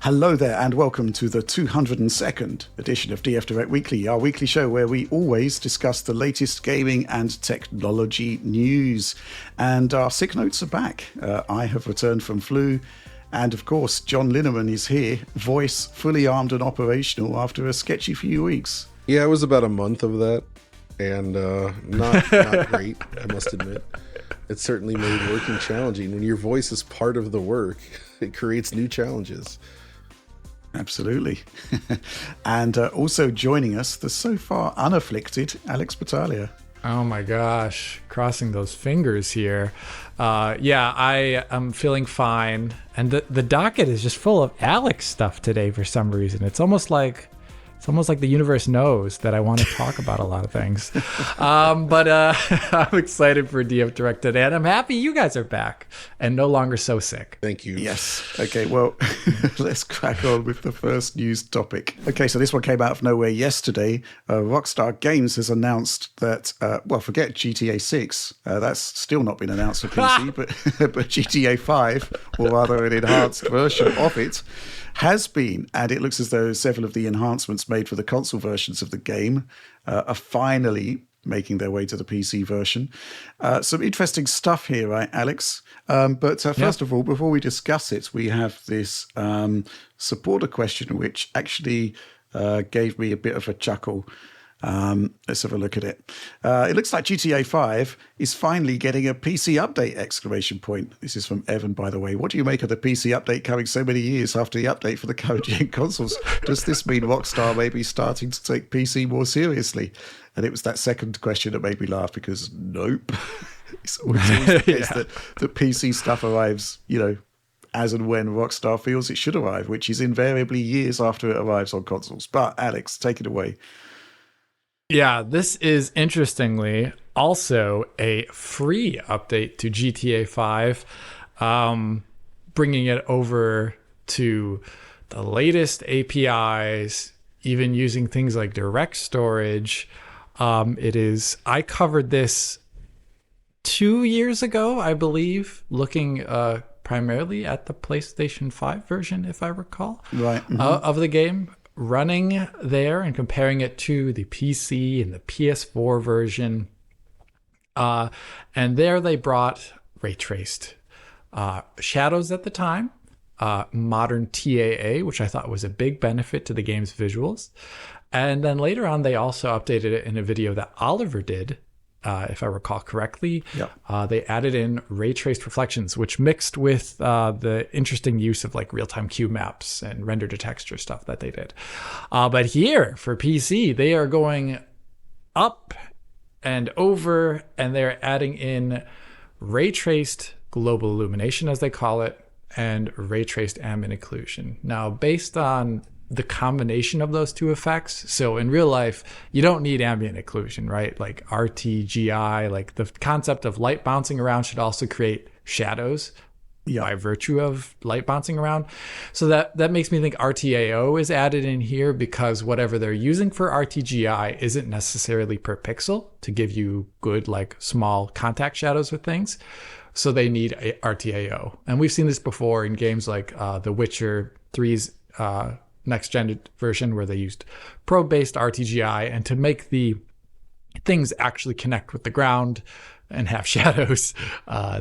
Hello there and welcome to the 202nd edition of DF Direct Weekly, our weekly show where we always discuss the latest gaming and technology news. And our sick notes are back. I have returned from flu, and of course John Linneman is here, voice fully armed and operational after a sketchy few weeks. Yeah, it was about a month of that, and not great, I must admit. It certainly made working challenging. When your voice is part of the work, it creates new challenges. Absolutely. And also joining us, the so far unafflicted Alex Battaglia. Oh my gosh, crossing those fingers here. Yeah, I am feeling fine. And the docket is just full of Alex stuff today for some reason. It's almost like the universe knows that I want to talk about a lot of things. But I'm excited for DF Direct today, and I'm happy you guys are back and no longer so sick. Thank you. Yes. Okay, well, let's crack on with the first news topic. Okay, so this one came out of nowhere yesterday. Rockstar Games has announced that, forget GTA 6. That's still not been announced for PC, but GTA5, or rather an enhanced version of it, has been, and it looks as though several of the enhancements made for the console versions of the game are finally making their way to the PC version. Some interesting stuff here, right, Alex? But first of all, before we discuss it, we have this supporter question, which actually gave me a bit of a chuckle. Let's have a look at it. It looks like GTA 5 is finally getting a PC update, exclamation point. This is from Evan, by the way. What do you make of the PC update coming so many years after the update for the current gen consoles? Does this mean Rockstar may be starting to take PC more seriously? And it was that second question that made me laugh because nope. It's always the case that the PC stuff arrives, as and when Rockstar feels it should arrive, which is invariably years after it arrives on consoles. But Alex, take it away. Yeah, this is interestingly also a free update to GTA 5, bringing it over to the latest APIs, even using things like direct storage. I covered this 2 years ago, I believe, looking primarily at the PlayStation 5 version, if I recall, of the game. Running there and comparing it to the PC and the PS4 version. And there they brought ray traced shadows at the time, modern TAA, which I thought was a big benefit to the game's visuals. And then later on, they also updated it in a video that Oliver did, if I recall correctly. Yep. They added in ray traced reflections, which mixed with the interesting use of like real-time cube maps and render to texture stuff that they did. But here for PC, they are going up and over, and they're adding in ray traced global illumination, as they call it, and ray traced ambient occlusion. Now, based on the combination of those two effects. So in real life, you don't need ambient occlusion, right? Like RTGI, like the concept of light bouncing around should also create shadows by virtue of light bouncing around. So that makes me think RTAO is added in here because whatever they're using for RTGI isn't necessarily per pixel to give you good, like small contact shadows with things. So they need a RTAO. And we've seen this before in games like The Witcher 3's next gen version, where they used probe-based RTGI, and to make the things actually connect with the ground and have shadows,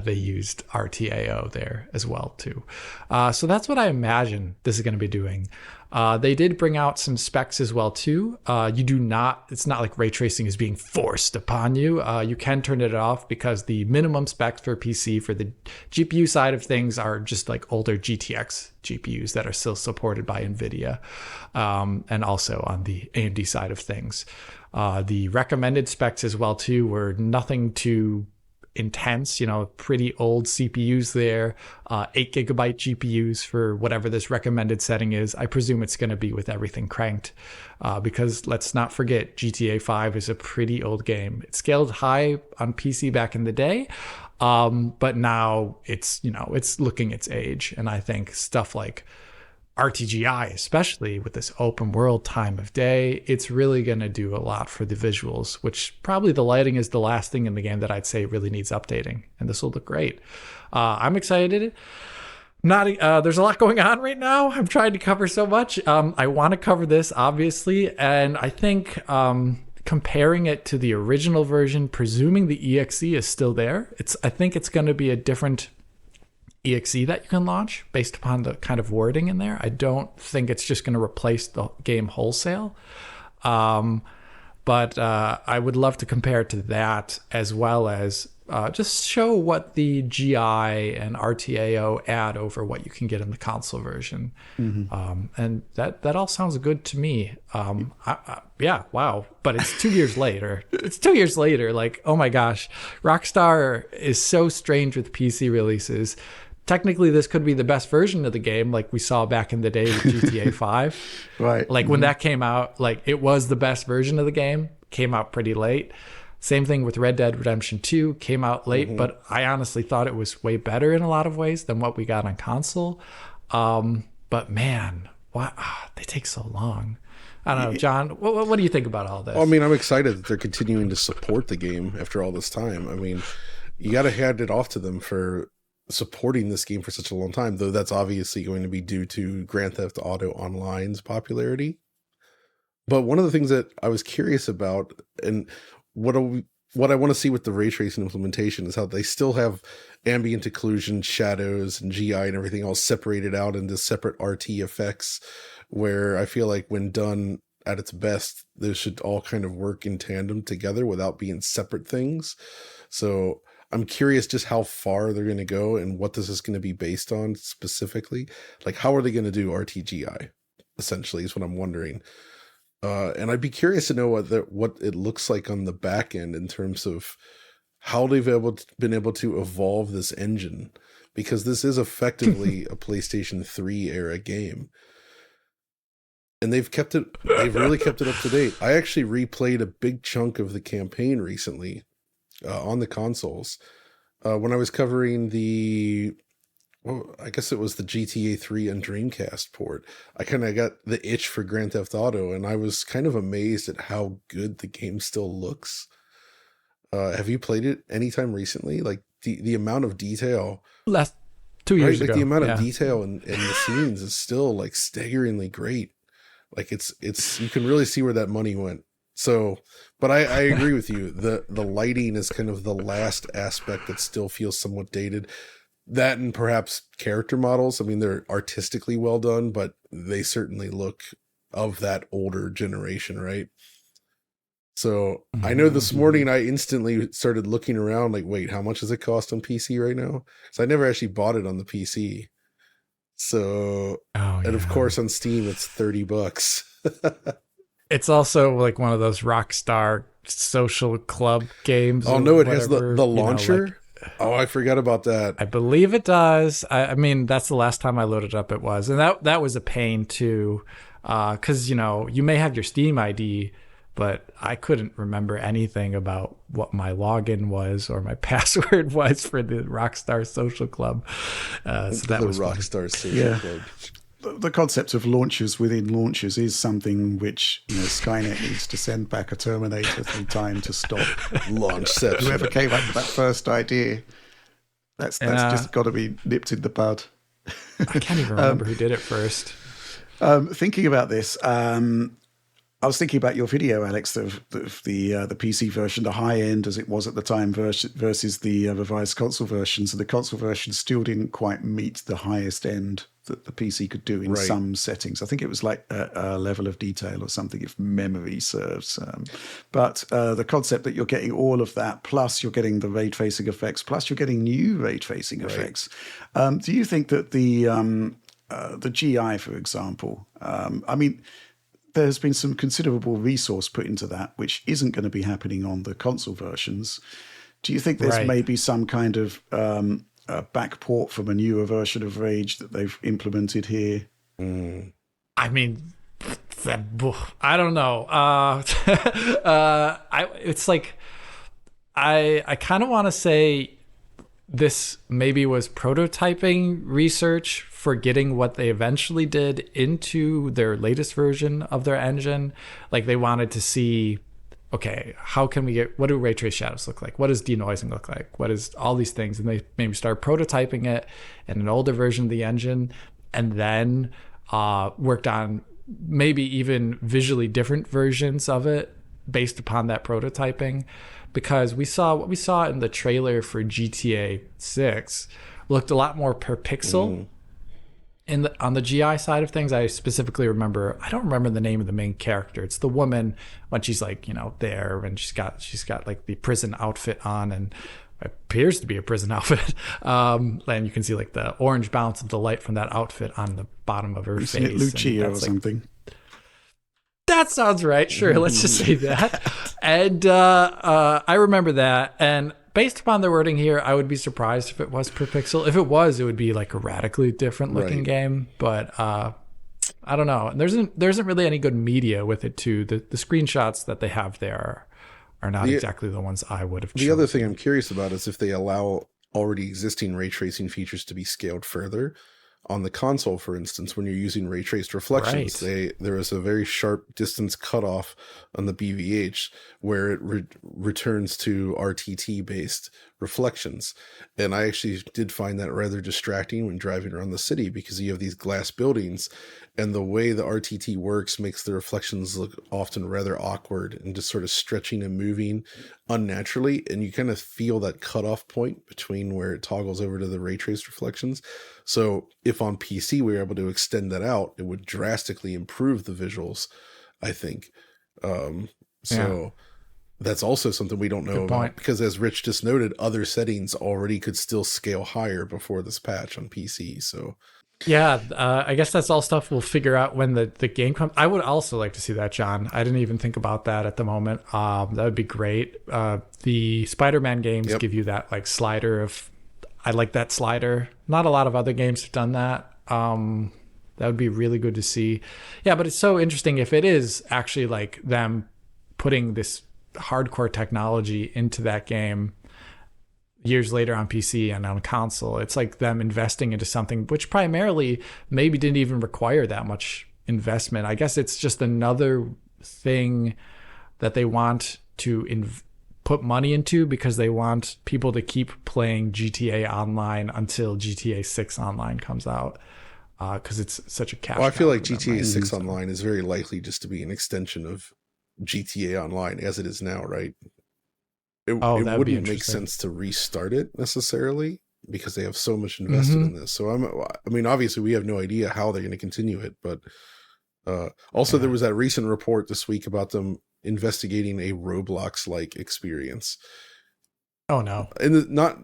they used RTAO there as well too. So that's what I imagine this is going to be doing. They did bring out some specs as well too. It's not like ray tracing is being forced upon you. You can turn it off because the minimum specs for PC for the GPU side of things are just like older GTX GPUs that are still supported by Nvidia, and also on the AMD side of things. The recommended specs as well too were nothing too intense, pretty old CPUs there, 8 gigabyte GPUs for whatever this recommended setting is. I presume it's going to be with everything cranked, because let's not forget GTA 5 is a pretty old game. It scaled high on PC back in the day, but now it's looking its age. And I think stuff like RTGI, especially with this open world time of day, it's really going to do a lot for the visuals, which probably the lighting is the last thing in the game that I'd say really needs updating. And this will look great. I'm excited. Not there's a lot going on right now. I'm trying to cover so much. I want to cover this obviously, and I think comparing it to the original version, presuming the exe is still there, I think it's going to be a different exe that you can launch based upon the kind of wording in there. I don't think it's just going to replace the game wholesale. But I would love to compare it to that, as well as just show what the GI and RTAO add over what you can get in the console version. And that all sounds good to me. Yeah, wow. But it's 2 years later. It's 2 years later. Like, oh my gosh. Rockstar is so strange with PC releases. Technically, this could be the best version of the game, like we saw back in the day with GTA 5. Right. Like when that came out, like it was the best version of the game, came out pretty late. Same thing with Red Dead Redemption 2, came out late, but I honestly thought it was way better in a lot of ways than what we got on console. But man, why they take so long. I don't know, John, what do you think about all this? Well, I mean, I'm excited that they're continuing to support the game after all this time. I mean, you got to hand it off to them for supporting this game for such a long time, though that's obviously going to be due to Grand Theft Auto Online's popularity. But one of the things that I was curious about, and what I want to see with the ray tracing implementation, is how they still have ambient occlusion, shadows, and GI and everything all separated out into separate RT effects, where I feel like when done at its best, those should all kind of work in tandem together without being separate things. So I'm curious just how far they're going to go and what this is going to be based on specifically. Like, how are they going to do RTGI, essentially, is what I'm wondering. And I'd be curious to know what it looks like on the back end in terms of how they've been able to evolve this engine, because this is effectively a PlayStation 3 era game. And they've really kept it up to date. I actually replayed a big chunk of the campaign recently on the consoles when I was covering I guess it was the GTA 3 and Dreamcast port. I kind of got the itch for Grand Theft Auto, and I was kind of amazed at how good the game still looks. Have you played it anytime recently? Like the amount of detail, Last 2 years like ago, the amount of detail in the scenes is still like staggeringly great. Like it's you can really see where that money went. So, but I agree with you. The lighting is kind of the last aspect that still feels somewhat dated. That and perhaps character models. I mean, they're artistically well done, but they certainly look of that older generation, right? So I know this morning I instantly started looking around like, wait, how much does it cost on PC right now? So I never actually bought it on the PC. So, and of course on Steam, it's $30. It's also like one of those Rockstar social club games. Oh no, it has the launcher. Oh, I forgot about that. I believe it does. I mean, that's the last time I loaded up it was. And that was a pain too. Because, you may have your Steam ID, but I couldn't remember anything about what my login was or my password was for the Rockstar Social Club. So that was Rockstar Social Club. The concept of launchers within launchers is something which Skynet needs to send back a Terminator through time to stop. Launchception. Whoever came up with that first idea, that's just got to be nipped in the bud. I can't even remember who did it first. Thinking about this, I was thinking about your video, Alex, of the PC version, the high end as it was at the time versus the revised console versions. And the console version still didn't quite meet the highest end that the PC could do in some settings. I think it was like a level of detail or something, if memory serves. But the concept that you're getting all of that, plus you're getting the ray tracing effects, plus you're getting new ray tracing effects. Do you think that the GI, for example, I mean, there's been some considerable resource put into that, which isn't going to be happening on the console versions. Do you think there's maybe some kind of back port from a newer version of Rage that they've implemented here? I mean, I don't know. It's like, I kind of want to say this maybe was prototyping research for getting what they eventually did into their latest version of their engine. Like they wanted to see, okay, how can we get, what do ray trace shadows look like? What does denoising look like? What is all these things? And they maybe start prototyping it in an older version of the engine, and then worked on maybe even visually different versions of it based upon that prototyping. Because what we saw in the trailer for GTA 6 looked a lot more per pixel. On the GI side of things, I specifically remember, I don't remember the name of the main character. It's the woman when she's like, there, and she's got like the prison outfit on, and appears to be a prison outfit. And you can see like the orange bounce of the light from that outfit on the bottom of her face. Isn't it Lucia or something? That sounds right. Sure, let's just say that. And I remember that. And based upon the wording here, I would be surprised if it was per pixel. If it was, it would be like a radically different looking game. But I don't know. There isn't really any good media with it too. The screenshots that they have there are not exactly the ones I would have chosen. The other thing I'm curious about is if they allow already existing ray tracing features to be scaled further. On the console, for instance, when you're using ray traced reflections, there is a very sharp distance cutoff on the BVH where it returns to RTT based reflections. And I actually did find that rather distracting when driving around the city, because you have these glass buildings, and the way the RTT works makes the reflections look often rather awkward and just sort of stretching and moving unnaturally. And you kind of feel that cutoff point between where it toggles over to the ray traced reflections. So if on PC we were able to extend that out, it would drastically improve the visuals, I think. That's also something we don't know about, because as Rich just noted, other settings already could still scale higher before this patch on PC. So yeah, I guess that's all stuff we'll figure out when the game comes. I would also like to see that, John. I didn't even think about that at the moment. That would be great. The Spider-Man games give you that like slider of, I like that slider. Not a lot of other games have done that. That would be really good to see. Yeah, but it's so interesting if it is actually like them putting this hardcore technology into that game years later on PC and on console. It's like them investing into something which primarily maybe didn't even require that much investment. I guess it's just another thing that they want to put money into because they want people to keep playing GTA Online until GTA 6 Online comes out, because it's such a cash. Well, I feel like GTA 6 Online is very likely just to be an extension of GTA Online as it is now, right? It wouldn't make sense to restart it necessarily because they have so much invested in this. So I mean, obviously we have no idea how they're going to continue it, but also there was that recent report this week about them investigating a Roblox-like experience. Oh no! Not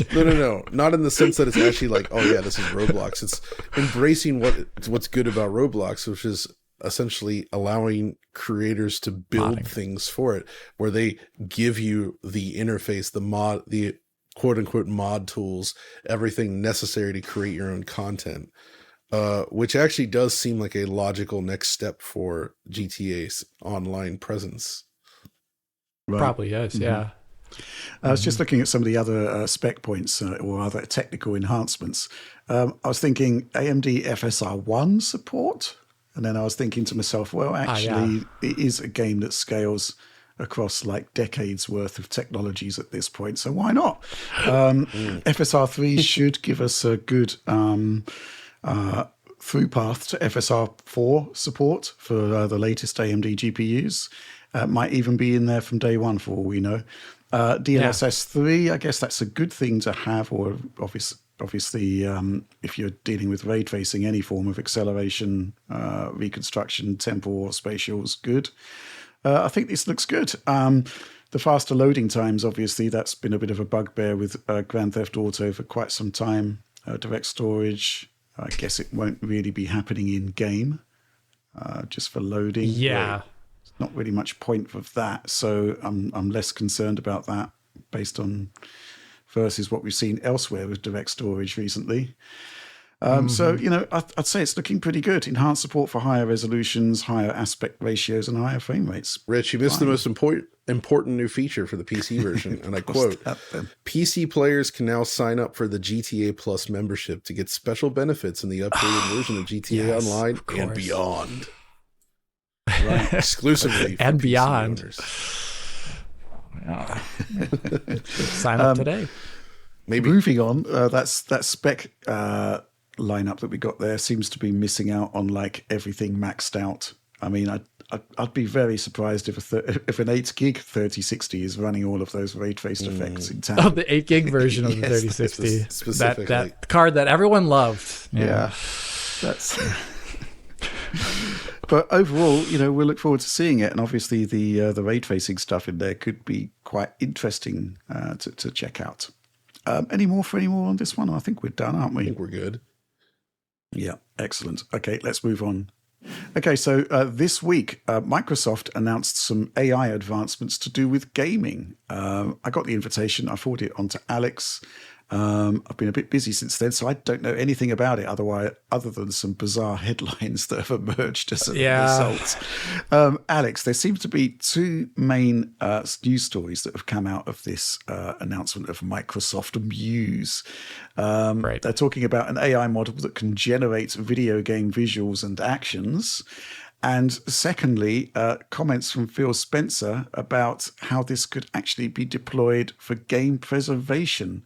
in the sense that it's actually like, oh yeah, this is Roblox. It's embracing what's good about Roblox, which is essentially allowing creators to build things for it, where they give you the interface, the quote unquote mod tools, everything necessary to create your own content, which actually does seem like a logical next step for GTA's online presence. Right. Probably is, yeah. I was just looking at some of the other spec points or other technical enhancements. I was thinking AMD FSR 1 support. And then I was thinking to myself, well, actually, it is a game that scales across like decades worth of technologies at this point. So why not? FSR 3 should give us a good through path to FSR 4 support for the latest AMD GPUs. Might even be in there from day one for all we know. DLSS 3, I guess that's a good thing to have, or obviously, if you're dealing with ray tracing, any form of acceleration, reconstruction, temporal or spatial is good. I think this looks good. The faster loading times, obviously, that's been a bit of a bugbear with Grand Theft Auto for quite some time. Direct storage, I guess it won't really be happening in game, just for loading. Yeah. There's not really much point of that, so I'm less concerned about that based on versus what we've seen elsewhere with direct storage recently. So, I'd say it's looking pretty good. Enhanced support for higher resolutions, higher aspect ratios, and higher frame rates. Rich, you missed the most important new feature for the PC version, and I quote, PC players can now sign up for the GTA Plus membership to get special benefits in the updated version of GTA Online and beyond. Right, exclusively for and PC beyond. owners. Sign up today. Maybe. Moving on, that spec lineup that we got there seems to be missing out on like everything maxed out. I mean, I'd be very surprised if an 8 gig 3060 is running all of those ray traced effects in town. Oh, the 8 gig version of the Yes, 3060. specifically. That card that everyone loved. Yeah, that's. But overall, we'll look forward to seeing it, and obviously the ray tracing stuff in there could be quite interesting to check out. Any more on this one? I think we're done, aren't we? I think we're good. Yeah, excellent. Okay, let's move on. Okay, so this week, Microsoft announced some AI advancements to do with gaming. I got the invitation. I forwarded it on to Alex. I've been a bit busy since then, so I don't know anything about it other than some bizarre headlines that have emerged as a result. Alex, there seems to be two main news stories that have come out of this announcement of Microsoft MUSE. Right. They're talking about an AI model that can generate video game visuals and actions. And secondly, comments from Phil Spencer about how this could actually be deployed for game preservation.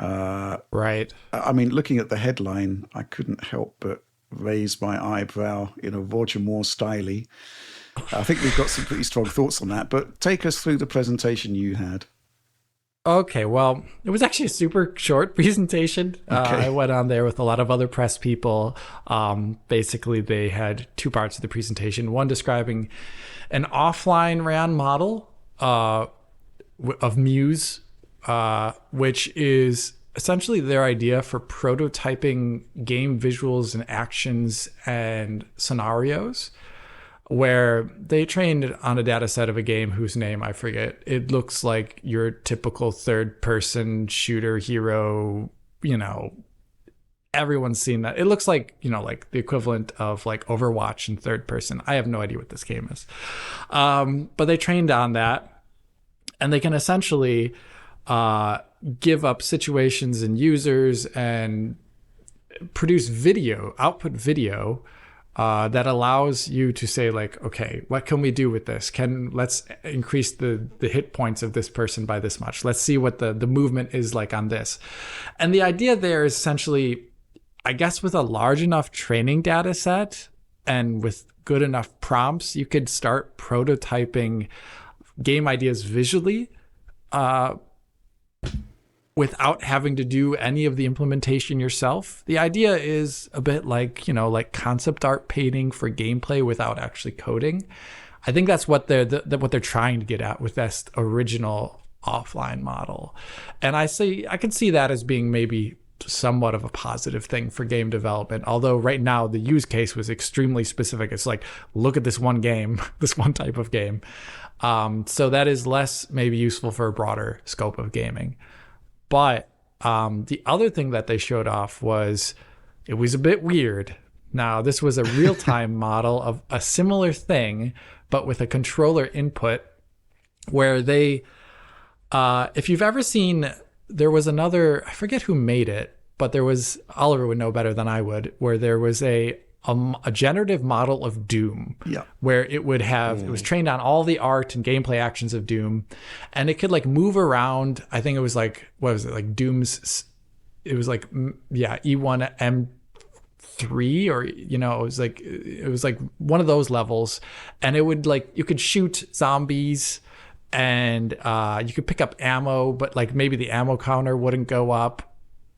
Right. I mean, looking at the headline, I couldn't help but raise my eyebrow in a Roger Moore style. I think we've got some pretty strong thoughts on that, but take us through the presentation you had. Okay, well, it was actually a super short presentation. Okay. I went on there with a lot of other press people. Basically, they had two parts of the presentation. One describing an offline ran model of MUSE, which is essentially their idea for prototyping game visuals and actions and scenarios, where they trained on a data set of a game whose name I forget. It looks like your typical third-person shooter hero, everyone's seen that. It looks like, like the equivalent of like Overwatch in third person. I have no idea what this game is. But they trained on that, and they can essentially give up situations and users and produce output video that allows you to say like, okay, what can we do with this? Let's increase the hit points of this person by this much. Let's see what the movement is like on this. And the idea there is essentially, I guess with a large enough training data set and with good enough prompts, you could start prototyping game ideas visually, without having to do any of the implementation yourself. The idea is a bit like, like concept art painting for gameplay without actually coding. I think that's what they're trying to get at with this original offline model. And I can see that as being maybe somewhat of a positive thing for game development. Although right now the use case was extremely specific. It's like, look at this one game, this one type of game. So that is less maybe useful for a broader scope of gaming. But the other thing that they showed off was, it was a bit weird. Now, this was a real-time model of a similar thing, but with a controller input, where they, if you've ever seen, there was another, I forget who made it, but there was, Oliver would know better than I would, where there was a generative model of Doom, where it would have, it was trained on all the art and gameplay actions of Doom, and it could like move around. I think it was like, what was it, like Doom's, it was like, E1M3, or, it was like one of those levels, and it would like, you could shoot zombies, and you could pick up ammo, but like maybe the ammo counter wouldn't go up,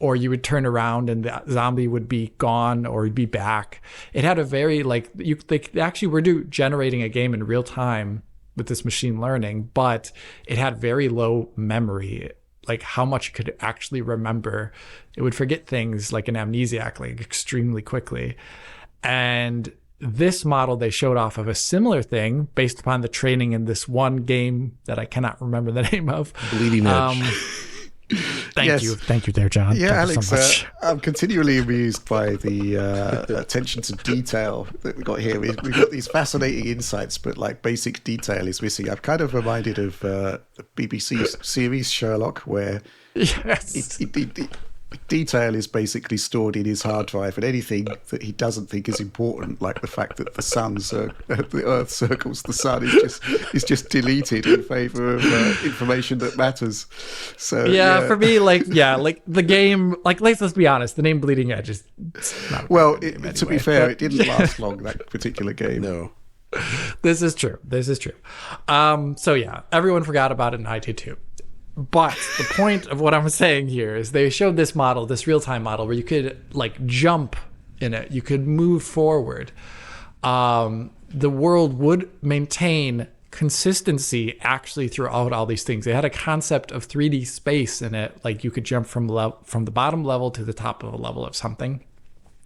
or you would turn around and the zombie would be gone or he'd be back. It had a very they actually were generating a game in real time with this machine learning, but it had very low memory, like how much it could actually remember. It would forget things like an amnesiac, like extremely quickly. And this model they showed off of a similar thing based upon the training in this one game that I cannot remember the name of. Bleeding Edge. Thank you there, John. Yeah, Thank Alex, you so much. I'm continually amused by the attention to detail that we got here. We've got these fascinating insights, but like basic detail is missing. I'm kind of reminded of the BBC series Sherlock, where Yes. detail is basically stored in his hard drive, and anything that he doesn't think is important, like the fact that the Earth circles the sun, is just deleted in favor of information that matters. So for me, like the game, like let's be honest, the name Bleeding Edge is not to be fair, it didn't last long, that particular game. No. This is true. So yeah, everyone forgot about it, and I did too. But the point of what I'm saying here is they showed this model, this real-time model, where you could like jump in it, you could move forward. The world would maintain consistency actually throughout all these things. They had a concept of 3D space in it, like you could jump from the bottom level to the top of a level of something,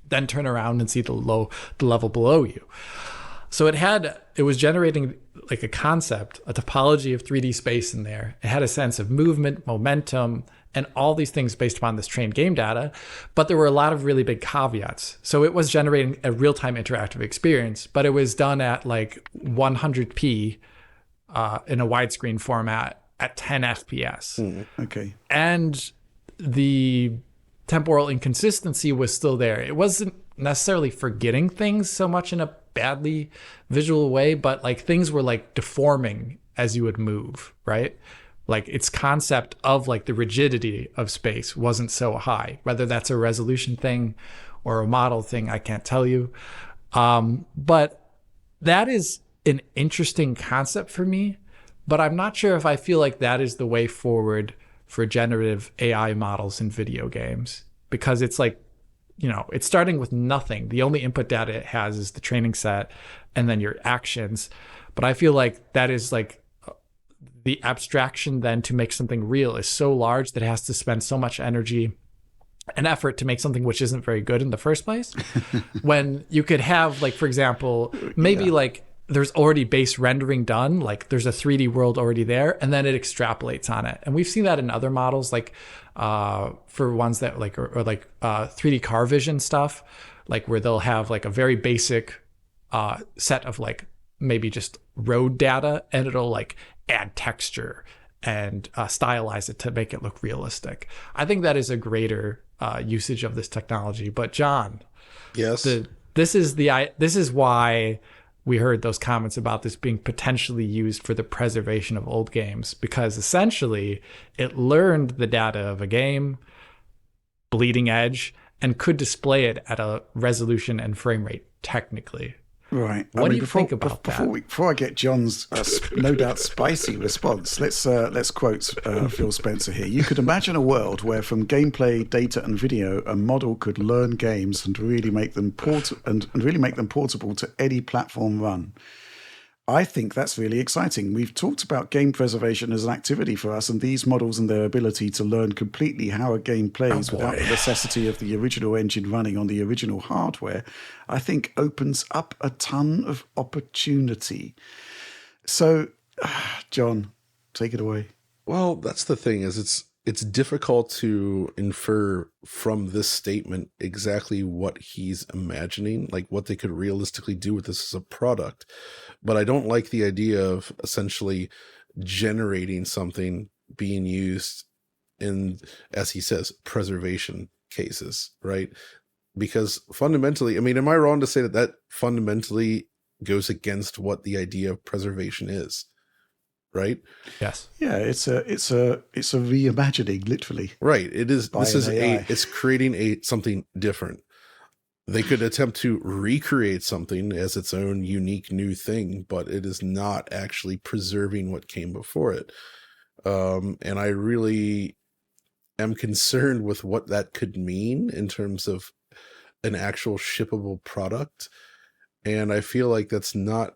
then turn around and see the level below you. So it was generating like a concept, a topology of 3D space in there. It had a sense of movement, momentum, and all these things based upon this trained game data. But there were a lot of really big caveats. So it was generating a real-time interactive experience, but it was done at like 100p in a widescreen format at 10 FPS. Okay. And the temporal inconsistency was still there. It wasn't necessarily forgetting things so much in a badly visual way, but like things were like deforming as you would move, right? Like its concept of like the rigidity of space wasn't so high. Whether that's a resolution thing or a model thing, I can't tell you. But that is an interesting concept for me, but I'm not sure if I feel like that is the way forward for generative AI models in video games, because it's like, it's starting with nothing. The only input data it has is the training set and then your actions. But I feel like that is like the abstraction then to make something real is so large that it has to spend so much energy and effort to make something which isn't very good in the first place. When you could have, like, for example, maybe like there's already base rendering done, like there's a 3D world already there, and then it extrapolates on it. And we've seen that in other models, like for ones that like or like 3D car vision stuff, like where they'll have like a very basic set of like maybe just road data, and it'll like add texture and stylize it to make it look realistic. I think that is a greater usage of this technology. But John, yes, this is why we heard those comments about this being potentially used for the preservation of old games, because essentially it learned the data of a game, Bleeding Edge, and could display it at a resolution and frame rate technically. Right. What do you think about that? Before I get John's no doubt spicy response, let's quote Phil Spencer here. You could imagine a world where, from gameplay, data, and video, a model could learn games and really make them portable to any platform run. I think that's really exciting. We've talked about game preservation as an activity for us, and these models and their ability to learn completely how a game plays without the necessity of the original engine running on the original hardware, I think opens up a ton of opportunity. So, John, take it away. Well, that's the thing, is it's difficult to infer from this statement exactly what he's imagining, like what they could realistically do with this as a product. But I don't like the idea of essentially generating something being used in, as he says, preservation cases, right? Because fundamentally, I mean, am I wrong to say that fundamentally goes against what the idea of preservation is? Right? Yes. Yeah, it's a reimagining, literally. Right. It is. This is AI. It's creating something different. They could attempt to recreate something as its own unique new thing, but it is not actually preserving what came before it. And I really am concerned with what that could mean in terms of an actual shippable product. And I feel like that's not,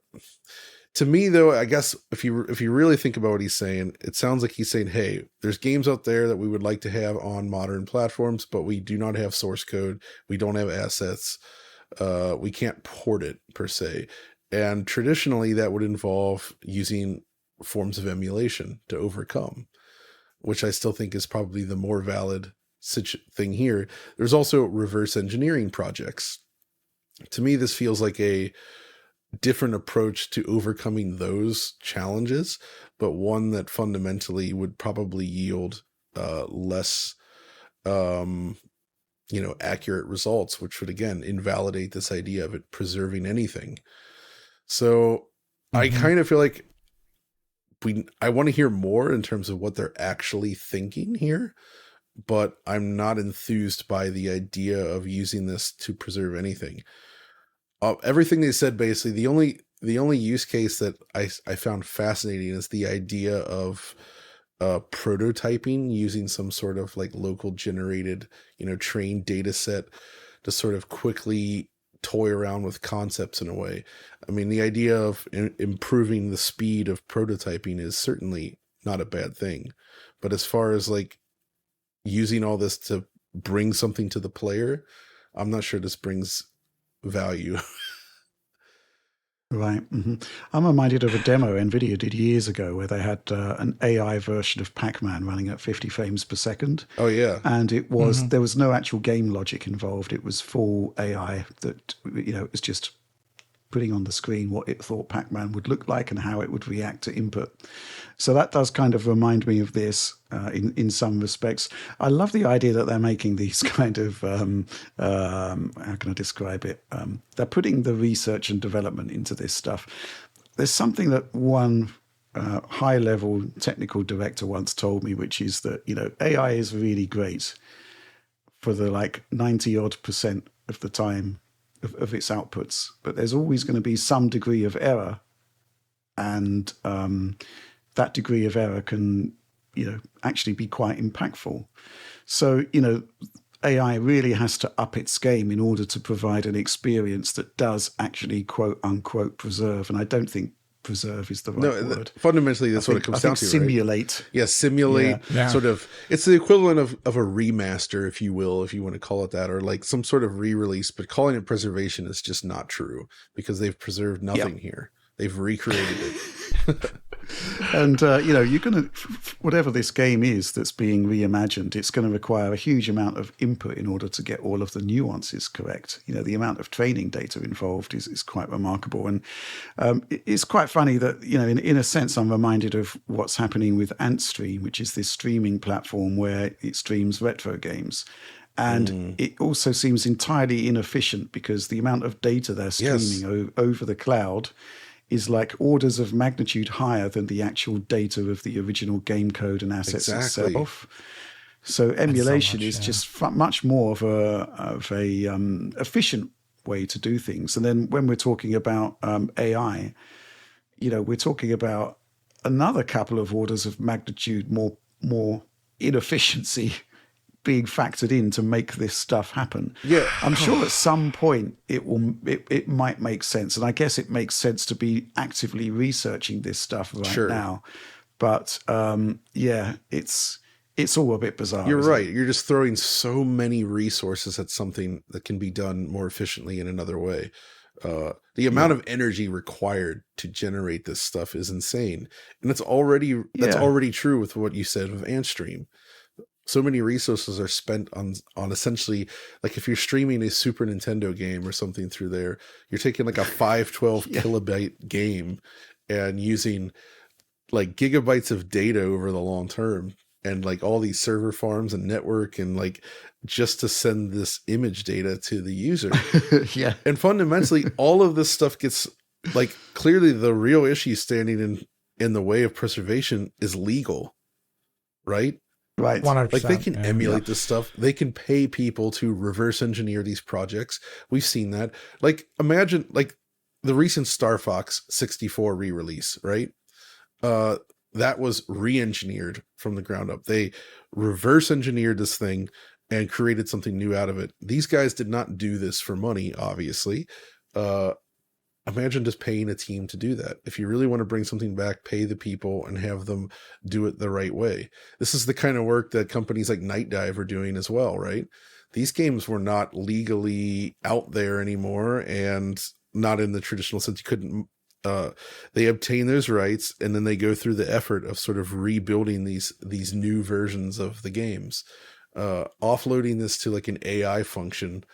to me though, I guess if you really think about what he's saying, it sounds like he's saying, hey, there's games out there that we would like to have on modern platforms, but we do not have source code. We don't have assets. We can't port it per se. And traditionally that would involve using forms of emulation to overcome, which I still think is probably the more valid thing here. There's also reverse engineering projects. To me, this feels like a different approach to overcoming those challenges, but one that fundamentally would probably yield less accurate results, which would again invalidate this idea of it preserving anything. So I kind of feel like I want to hear more in terms of what they're actually thinking here, but I'm not enthused by the idea of using this to preserve anything. Everything they said, basically, the only use case that I found fascinating is the idea of prototyping using some sort of like local generated, trained data set to sort of quickly toy around with concepts in a way. I mean, the idea of improving the speed of prototyping is certainly not a bad thing. But as far as like using all this to bring something to the player, I'm not sure this brings value. Right. I'm reminded of a demo Nvidia did years ago where they had an AI version of Pac-Man running at 50 frames per second. Oh, yeah. And it was there was no actual game logic involved. It was full AI that, it was just putting on the screen what it thought Pac-Man would look like and how it would react to input. So that does kind of remind me of this in some respects. I love the idea that they're making these kind of, how can I describe it? They're putting the research and development into this stuff. There's something that one high-level technical director once told me, which is that, AI is really great for the 90-odd% of the time of its outputs, but there's always going to be some degree of error, and that degree of error can actually be quite impactful. So AI really has to up its game in order to provide an experience that does actually quote unquote preserve, and I don't think preserve is the right word. Fundamentally, that's what it comes down to. Simulate. Right? Yeah, simulate. Yeah. Sort of. It's the equivalent of a remaster, if you will, if you want to call it that, or like some sort of re-release. But calling it preservation is just not true because they've preserved nothing here. They've recreated it. And, you're going to, whatever this game is that's being reimagined, it's going to require a huge amount of input in order to get all of the nuances correct. The amount of training data involved is quite remarkable. And it's quite funny that, in a sense, I'm reminded of what's happening with AntStream, which is this streaming platform where it streams retro games. And it also seems entirely inefficient because the amount of data they're streaming over the cloud is like orders of magnitude higher than the actual data of the original game code and assets itself. So emulation is just much more of a efficient way to do things. And then when we're talking about AI, we're talking about another couple of orders of magnitude more inefficiency being factored in to make this stuff happen. Yeah, I'm sure at some point it might make sense, and I guess it makes sense to be actively researching this stuff now. But it's all a bit bizarre. You're right. You're just throwing so many resources at something that can be done more efficiently in another way. The amount of energy required to generate this stuff is insane, and that's already true with what you said of AntStream. So many resources are spent on essentially, like if you're streaming a Super Nintendo game or something through there, you're taking like a 512 kilobyte game and using like gigabytes of data over the long term and like all these server farms and network and like just to send this image data to the user. And fundamentally, all of this stuff gets like clearly the real issue standing in the way of preservation is legal, right? Right. 100%, like they can emulate this stuff. They can pay people to reverse engineer these projects. We've seen that. Like imagine like the recent Star Fox 64 re-release, right? That was re-engineered from the ground up. They reverse engineered this thing and created something new out of it. These guys did not do this for money, obviously. Imagine just paying a team to do that. If you really want to bring something back, pay the people and have them do it the right way. This is the kind of work that companies like Night Dive are doing as well, right? These games were not legally out there anymore and not in the traditional sense. You couldn't, they obtain those rights and then they go through the effort of sort of rebuilding these new versions of the games. Offloading this to like an AI function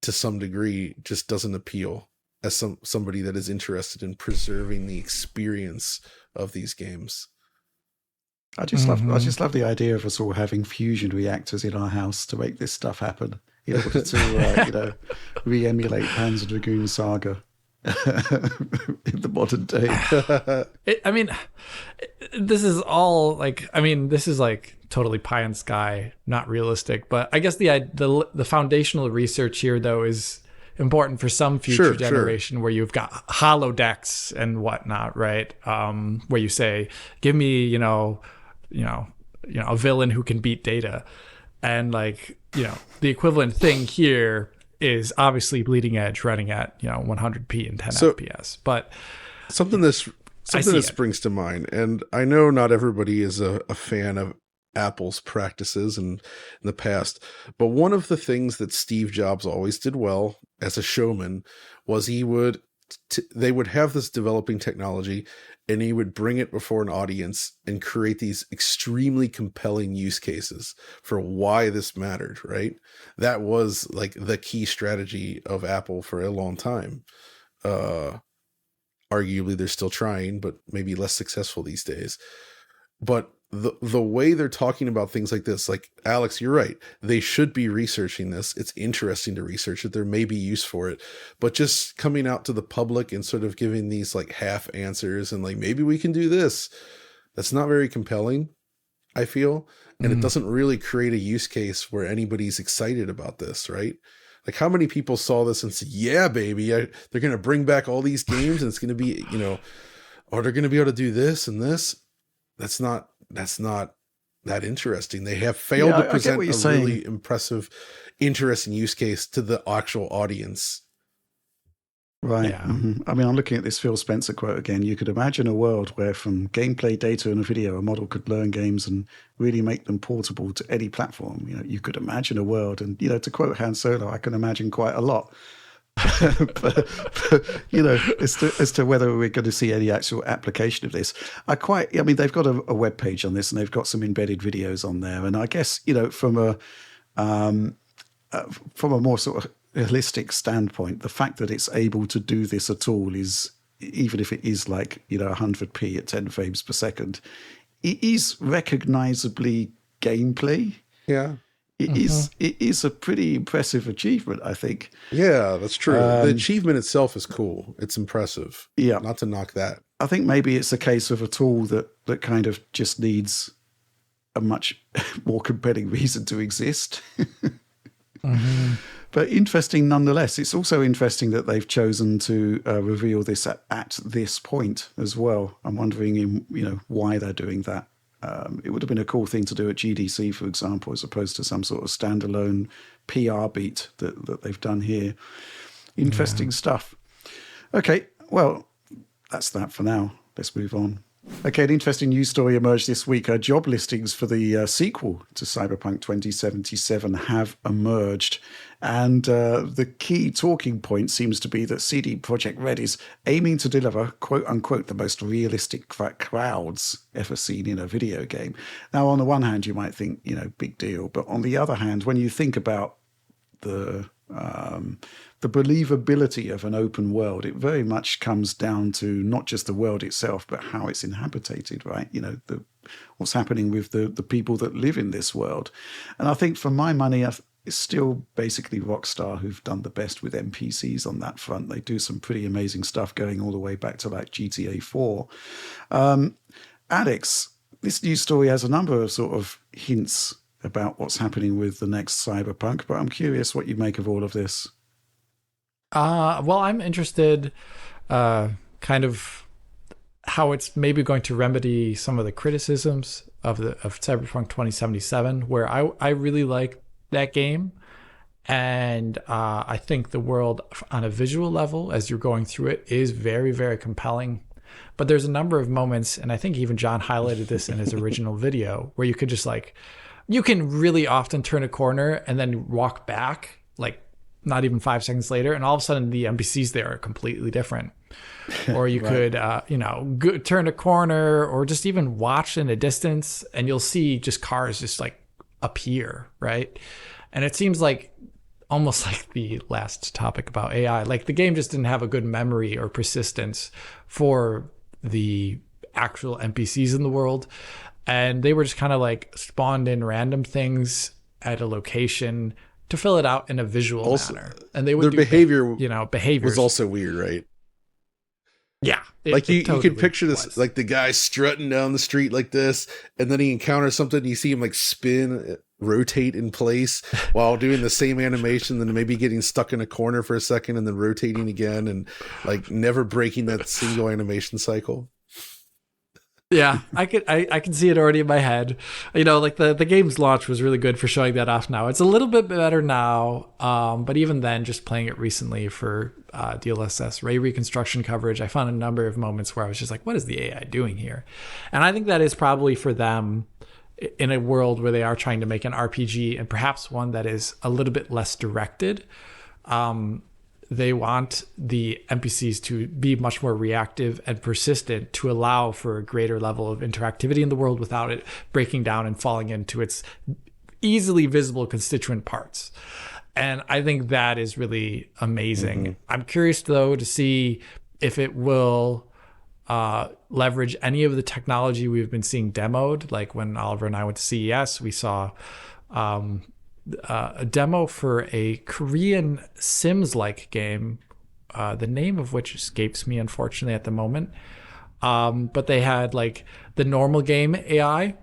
to some degree just doesn't appeal as somebody that is interested in preserving the experience of these games. I just love the idea of us all having fusion reactors in our house to make this stuff happen in order to re-emulate Panzer Dragoon Saga in the modern day. This is all this is like totally pie in the sky, not realistic. But I guess the foundational research here though is important for some future generation where you've got holodecks and whatnot, right? Where you say, give me, a villain who can beat Data. And the equivalent thing here is obviously bleeding edge running at, 100p and 10 FPS. But something that springs to mind, and I know not everybody is a fan of Apple's practices in the past, but one of the things that Steve Jobs always did well as a showman was they would have this developing technology and he would bring it before an audience and create these extremely compelling use cases for why this mattered, right? That was like the key strategy of Apple for a long time. Arguably they're still trying, but maybe less successful these days. But the way they're talking about things like this, like Alex, you're right. They should be researching this. It's interesting to research it. There may be use for it, but just coming out to the public and sort of giving these like half answers and like, maybe we can do this. That's not very compelling, I feel. And it doesn't really create a use case where anybody's excited about this, right? Like how many people saw this and said, yeah, baby, they're going to bring back all these games and it's going to be, or they're going to be able to do this and this. That's not that interesting. They have failed to present a really impressive, interesting use case to the actual audience. Right. Yeah. Mm-hmm. I mean, I'm looking at this Phil Spencer quote again. You could imagine a world where from gameplay data and a video, a model could learn games and really make them portable to any platform. You could imagine a world, and to quote Han Solo, I can imagine quite a lot. but as to whether we're going to see any actual application of this, they've got a web page on this and they've got some embedded videos on there, and I guess from a more sort of holistic standpoint, the fact that it's able to do this at all is, even if it is like 100p at 10 frames per second, it is recognizably gameplay. Yeah. It is a pretty impressive achievement, I think. Yeah, that's true. The achievement itself is cool. It's impressive. Yeah. Not to knock that. I think maybe it's a case of a tool that kind of just needs a much more compelling reason to exist. But interesting nonetheless. It's also interesting that they've chosen to reveal this at this point as well. I'm wondering why they're doing that. It would have been a cool thing to do at GDC, for example, as opposed to some sort of standalone PR beat that they've done here. Interesting stuff. Okay, well, that's that for now. Let's move on. Okay, an interesting news story emerged this week. Job listings for the sequel to Cyberpunk 2077 have emerged. And the key talking point seems to be that CD Projekt Red is aiming to deliver, quote unquote, the most realistic crowds ever seen in a video game. Now, on the one hand, you might think, big deal. But on the other hand, when you think about the believability of an open world, it very much comes down to not just the world itself, but how it's inhabited, right? What's happening with the people that live in this world. And I think for my money, it's still basically Rockstar who've done the best with NPCs on that front. They do some pretty amazing stuff going all the way back to like GTA4. Alex, this news story has a number of sort of hints about what's happening with the next Cyberpunk, but I'm curious what you make of all of this. Well, I'm interested kind of how it's maybe going to remedy some of the criticisms of Cyberpunk 2077, where I really like that game. And I think the world on a visual level, as you're going through it, is very, very compelling. But there's a number of moments, and I think even John highlighted this in his original video, where you could just you can really often turn a corner and then walk back, not even 5 seconds later, and all of a sudden the NPCs there are completely different. Or you right. could, turn a corner or just even watch in a distance and you'll see just cars just appear, right? And it seems almost like the last topic about AI, the game just didn't have a good memory or persistence for the actual NPCs in the world. and they were just kind of like spawned in random things at a location to fill it out in a visual manner. And they would their do behavior, behaviors was also weird, right? Yeah. You totally can picture this, was. like the guy strutting down the street like this, and then he encounters something, you see him like spin, rotate in place while doing the same animation, then maybe getting stuck in a corner for a second and then rotating again, and like never breaking that single animation cycle. Yeah, I can see it already in my head. Like the game's launch was really good for showing that off now. It's a little bit better now, but even then, just playing it recently for DLSS ray reconstruction coverage, I found a number of moments where I was just like, what is the AI doing here? And I think that is probably for them, in a world where they are trying to make an RPG and perhaps one that is a little bit less directed. They want the NPCs to be much more reactive and persistent to allow for a greater level of interactivity in the world without it breaking down and falling into its easily visible constituent parts. And I think that is really amazing. Mm-hmm. I'm curious, though, to see if it will leverage any of the technology we've been seeing demoed. Like when Oliver and I went to CES, we saw a demo for a Korean Sims-like game, the name of which escapes me, unfortunately, at the moment. But they had like the normal game AI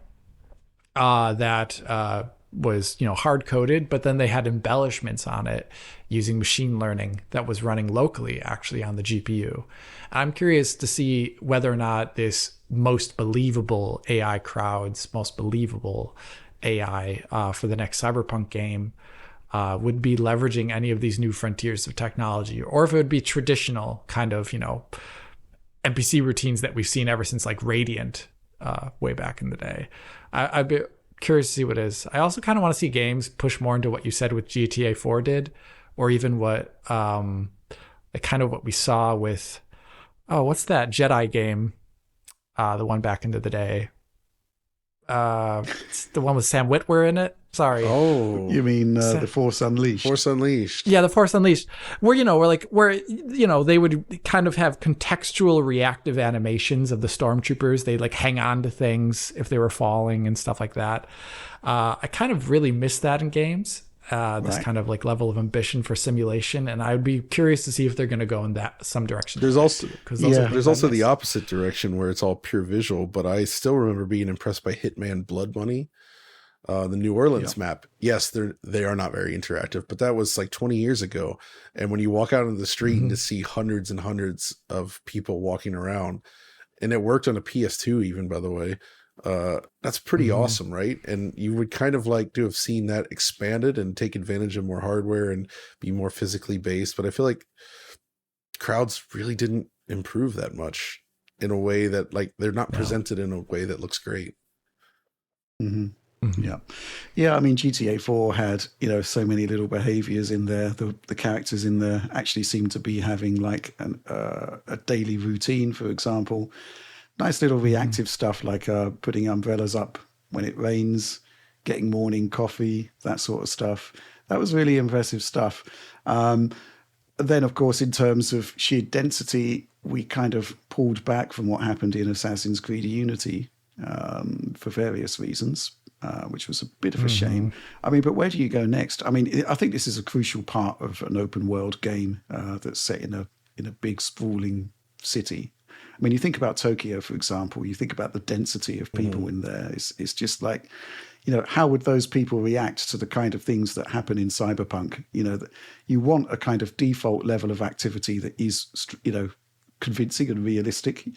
that was, hard-coded, but then they had embellishments on it using machine learning that was running locally, actually, on the GPU. I'm curious to see whether or not this most believable AI crowd's most believable AI for the next Cyberpunk game would be leveraging any of these new frontiers of technology, or if it would be traditional kind of, NPC routines that we've seen ever since like Radiant way back in the day. I'd be curious to see what it is. I also kind of want to see games push more into what you said with GTA 4 did, or even what kind of what we saw with, what's that Jedi game? The one back into the day. It's the one with Sam Witwer in it. Sorry. Oh, you mean The Force Unleashed? Force Unleashed. Yeah, The Force Unleashed. Where they would kind of have contextual reactive animations of the stormtroopers. They'd like hang on to things if they were falling and stuff like that. I kind of really miss that in games. This kind of like level of ambition for simulation, and I would be curious to see if they're going to go in that some direction. There's also the opposite direction where it's all pure visual, but I still remember being impressed by Hitman Blood Money, the New Orleans map. Yes, they are not very interactive, but that was like 20 years ago. And when you walk out into the street and to see hundreds and hundreds of people walking around, and it worked on a PS2 even, by the way. That's pretty awesome, right? And you would kind of like to have seen that expanded and take advantage of more hardware and be more physically based. But I feel like crowds really didn't improve that much in a way that like they're not presented in a way that looks great. Yeah. I mean, GTA 4 had so many little behaviors in there. The characters in there actually seem to be having like a daily routine, for example. Nice little reactive stuff like putting umbrellas up when it rains, getting morning coffee, that sort of stuff. That was really impressive stuff. Then, of course, in terms of sheer density, we kind of pulled back from what happened in Assassin's Creed Unity for various reasons, which was a bit of a shame. I mean, but where do you go next? I mean, I think this is a crucial part of an open world game that's set in a big sprawling city. I mean, you think about Tokyo, for example, you think about the density of people in there. It's just like, how would those people react to the kind of things that happen in Cyberpunk? That you want a kind of default level of activity that is, convincing and realistic.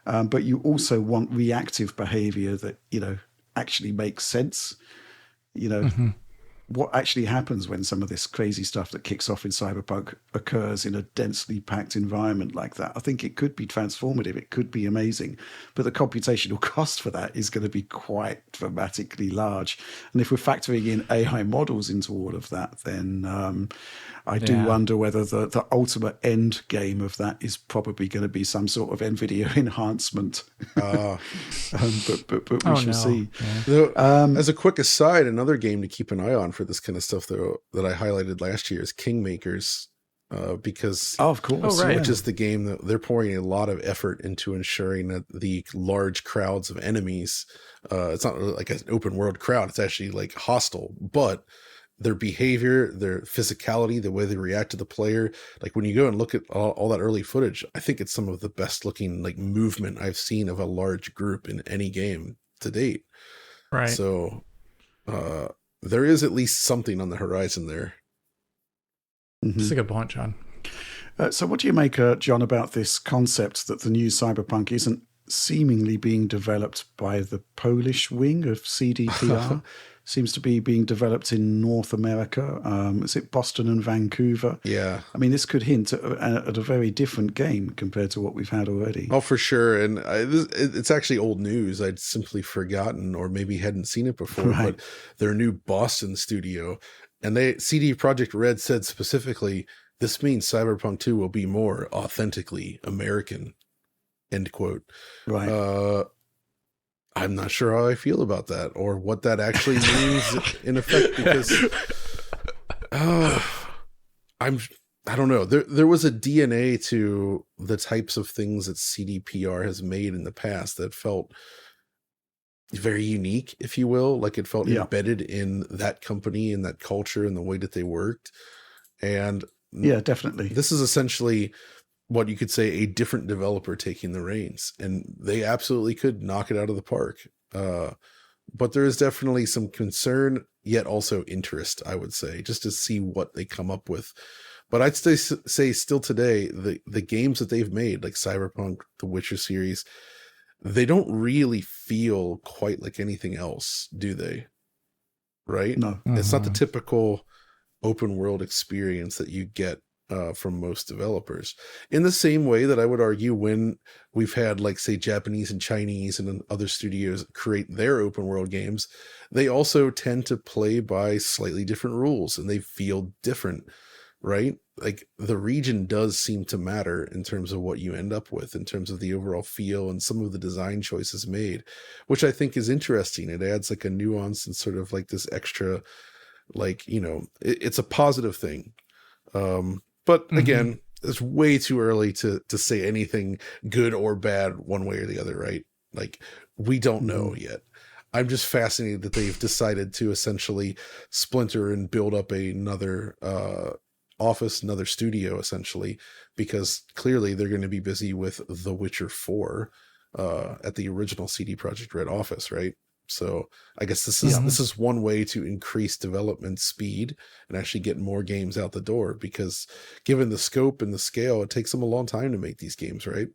But you also want reactive behavior that, actually makes sense. What actually happens when some of this crazy stuff that kicks off in Cyberpunk occurs in a densely packed environment like that? I think it could be transformative. It could be amazing. But the computational cost for that is going to be quite dramatically large. And if we're factoring in AI models into all of that, then I do wonder whether the ultimate end game of that is probably going to be some sort of Nvidia enhancement. But we shall see. Yeah. As a quick aside, another game to keep an eye on for this kind of stuff, though, that I highlighted last year is Kingmakers. because Oh, of course. Oh, right. which is the game that they're pouring a lot of effort into ensuring that the large crowds of enemies, it's not like an open world crowd, it's actually like hostile, but their behavior, their physicality, the way they react to the player, like when you go and look at all that early footage, I think it's some of the best looking like movement I've seen of a large group in any game to date. Right. So there is at least something on the horizon there. That's a good point, John. So what do you make, John, about this concept that the new Cyberpunk isn't seemingly being developed by the Polish wing of CDPR? Seems to be being developed in North America. Is it Boston and Vancouver? Yeah. I mean, this could hint at a very different game compared to what we've had already. Oh, for sure. And it's actually old news. I'd simply forgotten or maybe hadn't seen it before, Right. but their new Boston studio, and CD Projekt Red said specifically, this means Cyberpunk 2 will be more authentically American, end quote. Right. I'm not sure how I feel about that or what that actually means in effect, because I don't know. There was a DNA to the types of things that CDPR has made in the past that felt very unique, if you will. Like it felt embedded in that company and that culture and the way that they worked. And yeah, definitely. this is essentially what you could say a different developer taking the reins, and they absolutely could knock it out of the park. But there is definitely some concern, yet also interest, I would say, just to see what they come up with. But I'd say still today, the games that they've made, like Cyberpunk, the Witcher series, they don't really feel quite like anything else, do they? Right? No. It's not the typical open world experience that you get from most developers. In the same way that I would argue when we've had, like, say, Japanese and Chinese and other studios create their open world games, they also tend to play by slightly different rules and they feel different, right? Like the region does seem to matter in terms of what you end up with, in terms of the overall feel and some of the design choices made, which I think is interesting. It adds like a nuance and sort of like this extra, like, you know, it's a positive thing. But again, it's way too early to say anything good or bad one way or the other, right? Like, we don't know yet. I'm just fascinated that they've decided to essentially splinter and build up another office, another studio, essentially, because clearly they're going to be busy with The Witcher 4 at the original CD Projekt Red office, right? So I guess this is one way to increase development speed and actually get more games out the door, because given the scope and the scale, it takes them a long time to make these games, right?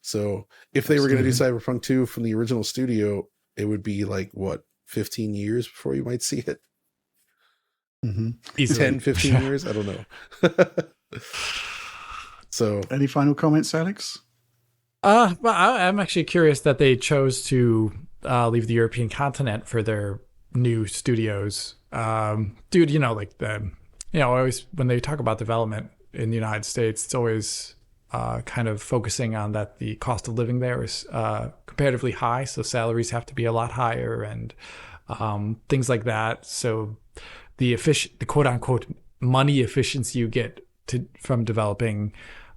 So if they were going to do Cyberpunk 2 from the original studio, it would be like, what, 15 years before you might see it? 10, 15 years? I don't know. So any final comments, Alex? Well, I'm actually curious that they chose to leave the European continent for their new studios. Dude, you know, like always when they talk about development in the United States, it's always kind of focusing on that the cost of living there is comparatively high, so salaries have to be a lot higher and things like that. So the quote unquote money efficiency you get from developing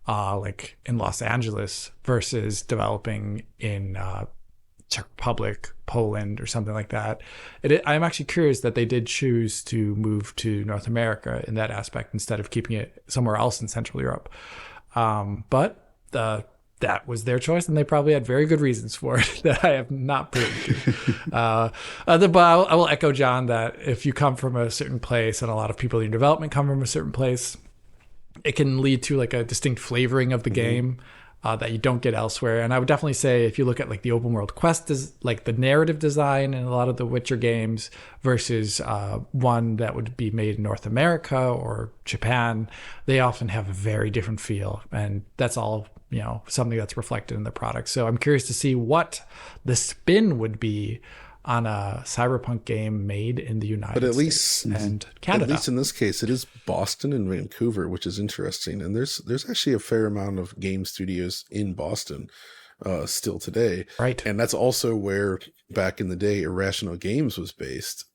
like in Los Angeles versus developing in Czech Republic, Poland, or something like that. I'm actually curious that they did choose to move to North America in that aspect instead of keeping it somewhere else in Central Europe. But that was their choice, and they probably had very good reasons for it that I have not privy to. But I will echo John that if you come from a certain place, and a lot of people in development come from a certain place, it can lead to like a distinct flavoring of the game that you don't get elsewhere. And I would definitely say if you look at like the open world quest, like the narrative design in a lot of the Witcher games versus one that would be made in North America or Japan, they often have a very different feel. And that's all, you know, something that's reflected in the product. So I'm curious to see what the spin would be on a Cyberpunk game made in the United States and Canada. At least in this case, it is Boston and Vancouver, which is interesting. And there's actually a fair amount of game studios in Boston still today. Right. And that's also where back in the day Irrational Games was based,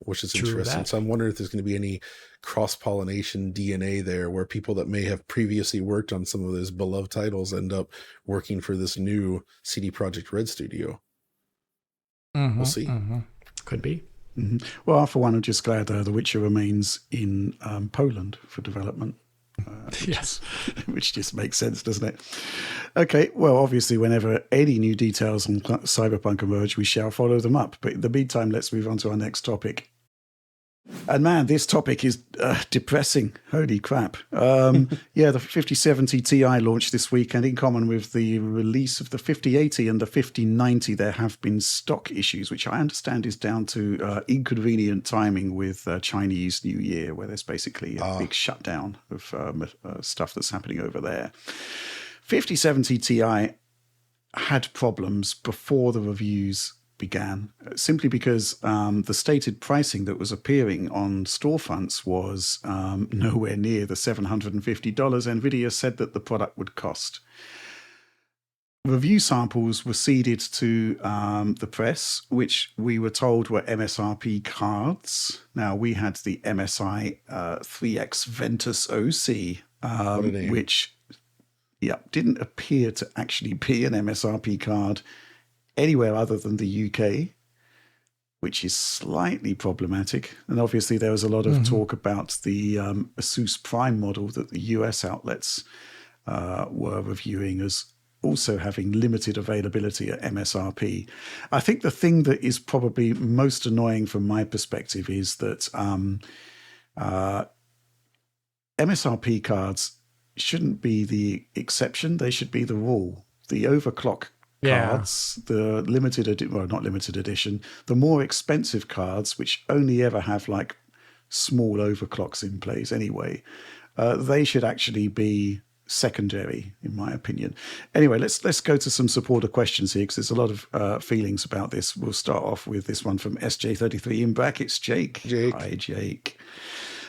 which is True interesting. that. So I'm wondering if there's going to be any cross-pollination DNA there, where people that may have previously worked on some of those beloved titles end up working for this new CD Projekt Red studio. We'll see. Could be. Well, for one, I'm just glad The Witcher remains in Poland for development. Yes. Which just makes sense, doesn't it? Okay, well, obviously, whenever any new details on Cyberpunk emerge, we shall follow them up. But in the meantime, let's move on to our next topic. And man, this topic is depressing. Holy crap. Yeah, the 5070 Ti launched this week, and in common with the release of the 5080 and the 5090, there have been stock issues, which I understand is down to inconvenient timing with Chinese New Year, where there's basically a big shutdown of stuff that's happening over there. 5070 Ti had problems before the reviews began, simply because the stated pricing that was appearing on storefronts was nowhere near the $750 Nvidia said that the product would cost. Review samples were seeded to the press, which we were told were MSRP cards. Now, we had the MSI 3X Ventus OC, which didn't appear to actually be an MSRP card anywhere other than the UK, which is slightly problematic. And obviously there was a lot of talk about the Asus Prime model that the US outlets were reviewing as also having limited availability at MSRP. I think the thing that is probably most annoying from my perspective is that MSRP cards shouldn't be the exception, they should be the rule. The overclock cards, the not limited edition, the more expensive cards, which only ever have like small overclocks in place anyway, they should actually be secondary, in my opinion. Anyway, let's go to some supporter questions here, because there's a lot of feelings about this. We'll start off with this one from SJ33 in brackets, Jake. Hi, Jake.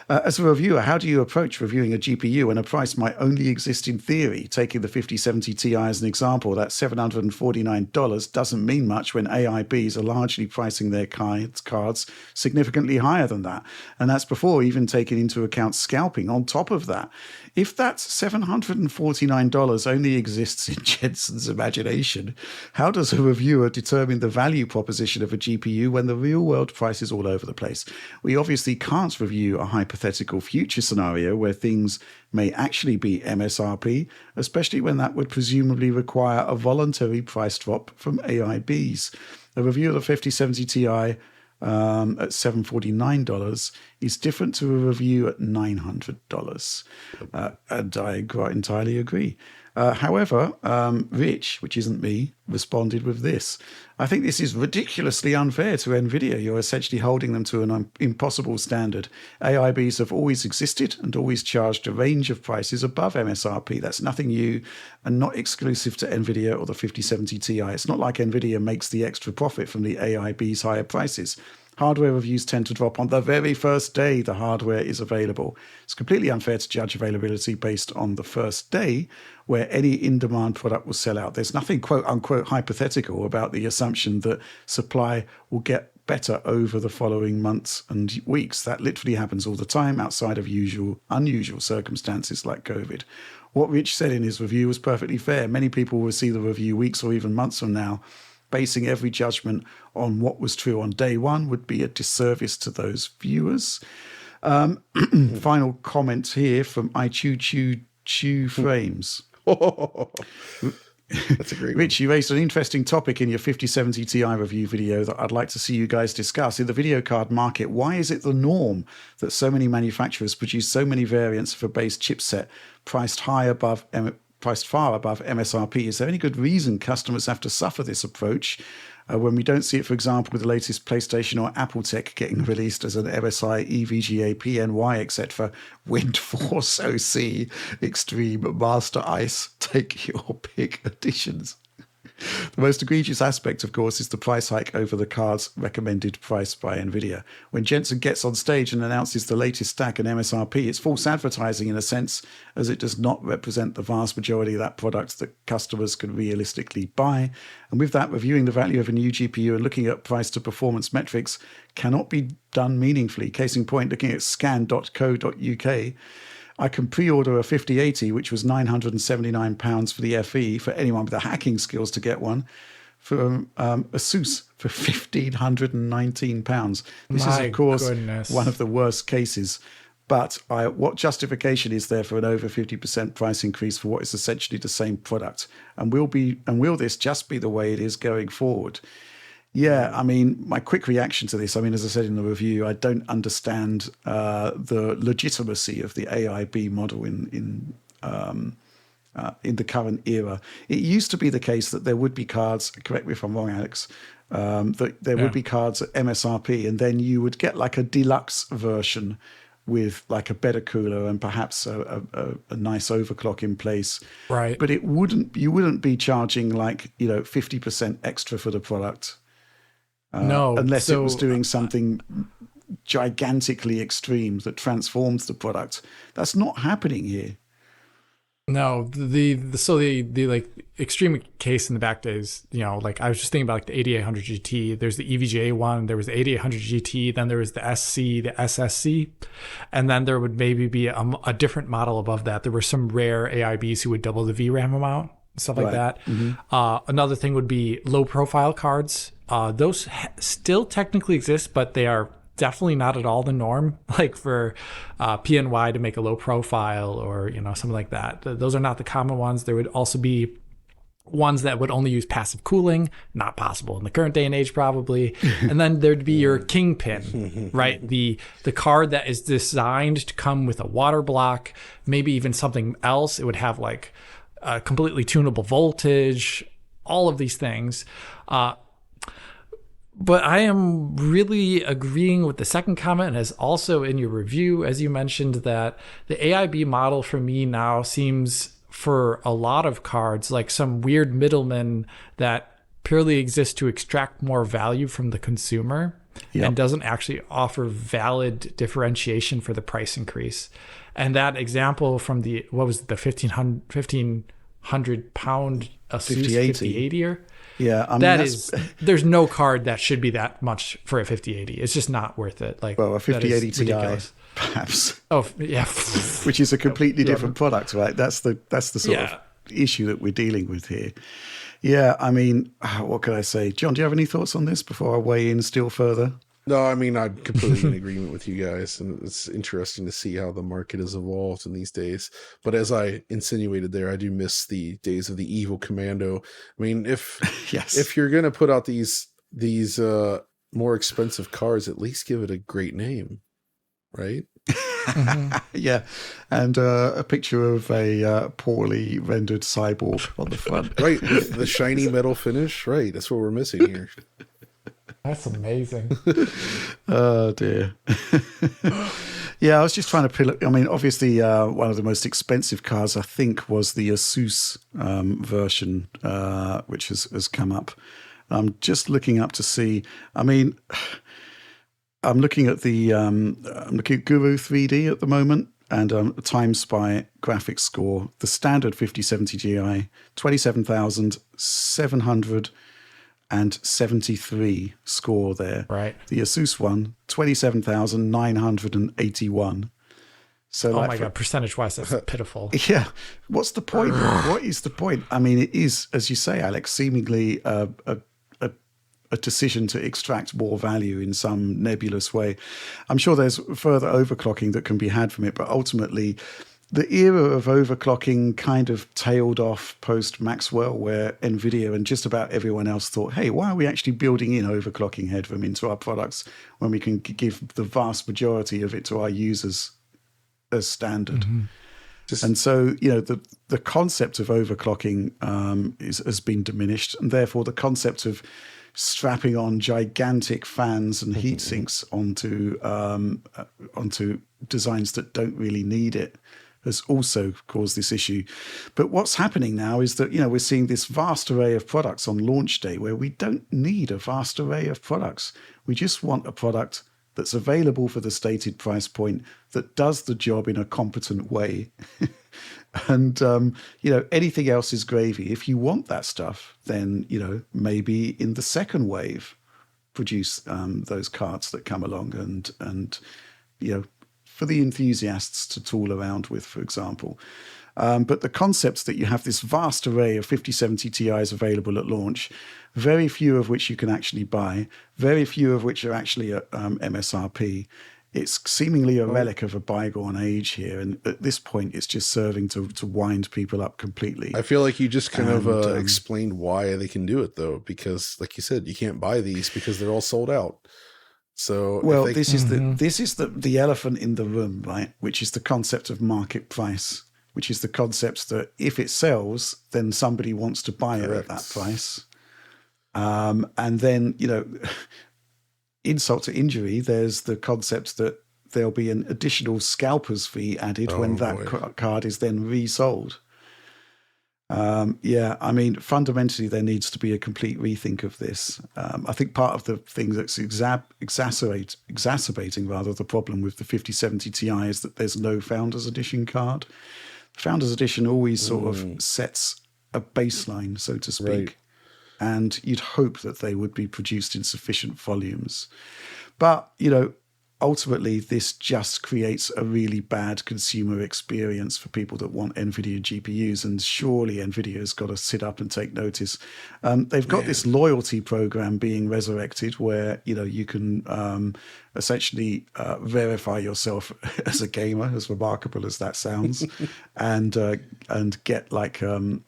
As a reviewer, how do you approach reviewing a GPU when a price might only exist in theory? Taking the 5070 Ti as an example, that $749 doesn't mean much when AIBs are largely pricing their cards significantly higher than that. And that's before even taking into account scalping on top of that. If that $749 only exists in Jensen's imagination, how does a reviewer determine the value proposition of a GPU when the real-world price is all over the place? We obviously can't review a hypothetical future scenario where things may actually be MSRP, especially when that would presumably require a voluntary price drop from AIBs. A review of the 5070 Ti at $749 is different to a review at $900. And I entirely agree. However, Rich, which isn't me, responded with this. I think this is ridiculously unfair to Nvidia. You're essentially holding them to an impossible standard. AIBs have always existed and always charged a range of prices above MSRP. That's nothing new and not exclusive to Nvidia or the 5070 Ti. It's not like Nvidia makes the extra profit from the AIB's higher prices. Hardware reviews tend to drop on the very first day the hardware is available. It's completely unfair to judge availability based on the first day, where any in-demand product will sell out. There's nothing quote-unquote hypothetical about the assumption that supply will get better over the following months and weeks. That literally happens all the time outside of unusual circumstances like COVID. What Rich said in his review was perfectly fair. Many people will see the review weeks or even months from now. Basing every judgment on what was true on day one would be a disservice to those viewers. Final comment here from I Chew Frames. That's a great one. Rich, you raised an interesting topic in your 5070 Ti review video that I'd like to see you guys discuss. In the video card market, why is it the norm that so many manufacturers produce so many variants of a base chipset priced far above MSRP? Is there any good reason customers have to suffer this approach when we don't see it, for example, with the latest PlayStation or Apple tech getting released as an MSI, EVGA, PNY, etc., Wind Force OC, Extreme, Master Ice, take your pick editions? The most egregious aspect, of course, is the price hike over the card's recommended price by Nvidia. When Jensen gets on stage and announces the latest stack and MSRP, it's false advertising in a sense, as it does not represent the vast majority of that product that customers can realistically buy. And with that, reviewing the value of a new GPU and looking at price to performance metrics cannot be done meaningfully. Case in point, looking at scan.co.uk, I can pre-order a 5080, which was £979 for the FE, for anyone with the hacking skills to get one, for ASUS for £1,519. This is, of course, one of the worst cases. But what justification is there for an over 50% price increase for what is essentially the same product? And will this just be the way it is going forward? Yeah, I mean, my quick reaction to this, I mean, as I said in the review, I don't understand the legitimacy of the AIB model in the current era. It used to be the case that there would be cards, correct me if I'm wrong, Alex, that there would be cards at MSRP, and then you would get like a deluxe version with like a better cooler and perhaps a nice overclock in place. Right. But you wouldn't be charging like, 50% extra for the product. No, unless it was doing something gigantically extreme that transforms the product. That's not happening here. No, the like extreme case in the back days, like I was just thinking about like the 8800 GT. There's the EVGA one, there was the 8800 GT, then there was the SC, the SSC, and then there would maybe be a different model above that. There were some rare AIBs who would double the VRAM amount, stuff like that. Mm-hmm. Another thing would be low profile cards. Those still technically exist, but they are definitely not at all the norm. Like for PNY to make a low profile or something like that. Those are not the common ones. There would also be ones that would only use passive cooling, not possible in the current day and age probably. And then there'd be your Kingpin, right? The card that is designed to come with a water block, maybe even something else. It would have like a completely tunable voltage, all of these things. But I am really agreeing with the second comment, and as also in your review, as you mentioned, that the AIB model for me now seems, for a lot of cards, like some weird middleman that purely exists to extract more value from the consumer and doesn't actually offer valid differentiation for the price increase. And that example from the 1,500 pound ASUS 5080 or yeah, I mean, there's no card that should be that much for a 5080. It's just not worth it. Like, well, a 5080 Ti, perhaps. Oh, yeah. Which is a completely different product, right? That's the sort of issue that we're dealing with here. Yeah, I mean, what can I say? John, do you have any thoughts on this before I weigh in still further? No, I mean, I'm completely in agreement with you guys, and it's interesting to see how the market has evolved in these days. But as I insinuated there, I do miss the days of the evil commando. I mean, if you're going to put out these more expensive cars, at least give it a great name, right? Yeah, and a picture of a poorly rendered cyborg on the front. Right, with the shiny metal finish. Right, that's what we're missing here. That's amazing. Oh, dear. Yeah, I was just trying to pull it. I mean, obviously, one of the most expensive cars, I think, was the ASUS version, which has come up. I'm just looking up to see. I mean, I'm looking at Guru 3D at the moment, and TimeSpy graphics score. The standard 5070 Gi, 27,773 score there. Right. The ASUS one, 27,981. So, oh my God, percentage-wise, that's pitiful. Yeah. What's the point? What is the point? I mean, it is, as you say, Alex, seemingly a decision to extract more value in some nebulous way. I'm sure there's further overclocking that can be had from it, but ultimately the era of overclocking kind of tailed off post Maxwell, where Nvidia and just about everyone else thought, hey, why are we actually building in overclocking headroom into our products when we can give the vast majority of it to our users as standard? Mm-hmm. And so, the concept of overclocking has been diminished, and therefore the concept of strapping on gigantic fans and heat sinks onto designs that don't really need it has also caused this issue. But what's happening now is that, we're seeing this vast array of products on launch day where we don't need a vast array of products. We just want a product that's available for the stated price point that does the job in a competent way. And, anything else is gravy. If you want that stuff, then, maybe in the second wave, produce those cards that come along and for the enthusiasts to tool around with, for example. But the concepts that you have this vast array of 5070 Ti's available at launch, very few of which you can actually buy, very few of which are actually at MSRP. It's seemingly a relic of a bygone age here. And at this point, it's just serving to wind people up completely. I feel like you just kind of explained why they can do it, though, because like you said, you can't buy these because they're all sold out. So this is the elephant in the room, right? Which is the concept of market price, which is the concept that if it sells, then somebody wants to buy it at that price. And then, insult to injury, there's the concept that there'll be an additional scalper's fee added when that card is then resold. Fundamentally, there needs to be a complete rethink of this. I think part of the thing that's exacerbating the problem with the 5070 Ti is that there's no Founders Edition card. Founders Edition always sort of sets a baseline, so to speak. Right. And you'd hope that they would be produced in sufficient volumes. But, ultimately, this just creates a really bad consumer experience for people that want NVIDIA GPUs. And surely NVIDIA's got to sit up and take notice. They've got this loyalty program being resurrected where, you can essentially verify yourself as a gamer, as remarkable as that sounds, and get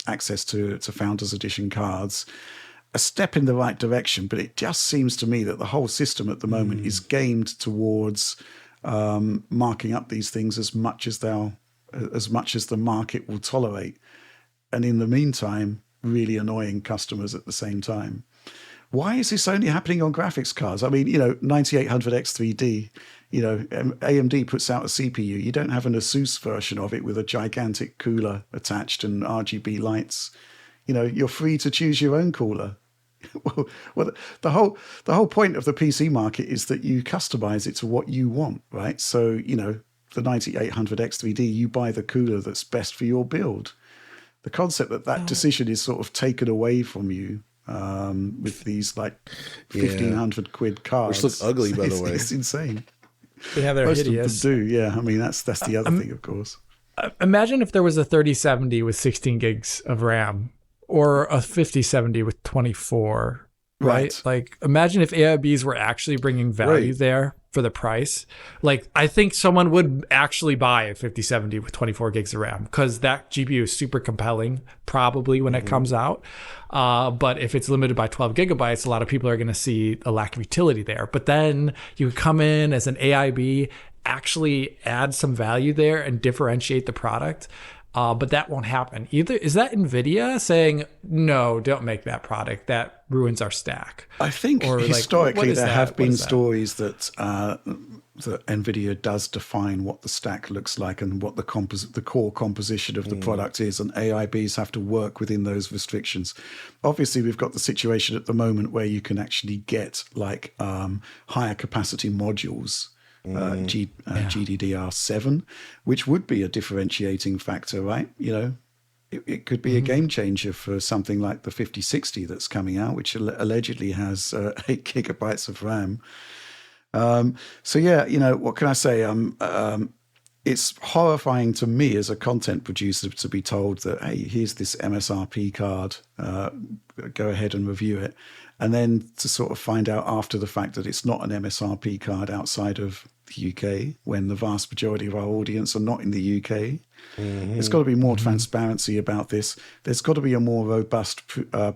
access to Founders Edition cards. A step in the right direction, but it just seems to me that the whole system at the moment is gamed towards marking up these things as much as the market will tolerate, and in the meantime, really annoying customers at the same time. Why is this only happening on graphics cards? I mean, 9800X3D, AMD puts out a CPU. You don't have an ASUS version of it with a gigantic cooler attached and RGB lights. You're free to choose your own cooler. Well, the whole point of the PC market is that you customize it to what you want, right? So, the 9800X3D, you buy the cooler that's best for your build. The concept that decision is sort of taken away from you with these 1,500 quid cards. Which look ugly, by the way. It's insane. Yeah, they're hideous. Most of them do, yeah. I mean, that's the other thing, of course. Imagine if there was a 3070 with 16 gigs of RAM. Or a 5070 with 24, right? Like, imagine if AIBs were actually bringing value there for the price. Like, I think someone would actually buy a 5070 with 24 gigs of RAM because that GPU is super compelling, probably when it comes out. But if it's limited by 12 gigabytes, a lot of people are going to see a lack of utility there. But then you come in as an AIB, actually add some value there and differentiate the product. But that won't happen. Either is that Nvidia saying, no, don't make that product. That ruins our stack. I think historically there have been stories that that Nvidia does define what the stack looks like and what the core composition of the product is, and AIBs have to work within those restrictions. Obviously, we've got the situation at the moment where you can actually get higher capacity modules. GDDR7, which would be a differentiating factor, right? It could be a game changer for something like the 5060 that's coming out, which allegedly has 8 gigabytes of RAM. What can I say? It's horrifying to me as a content producer to be told that, hey, here's this MSRP card, go ahead and review it. And then to sort of find out after the fact that it's not an MSRP card outside of the UK, when the vast majority of our audience are not in the UK. There's got to be more transparency about this. There's got to be a more robust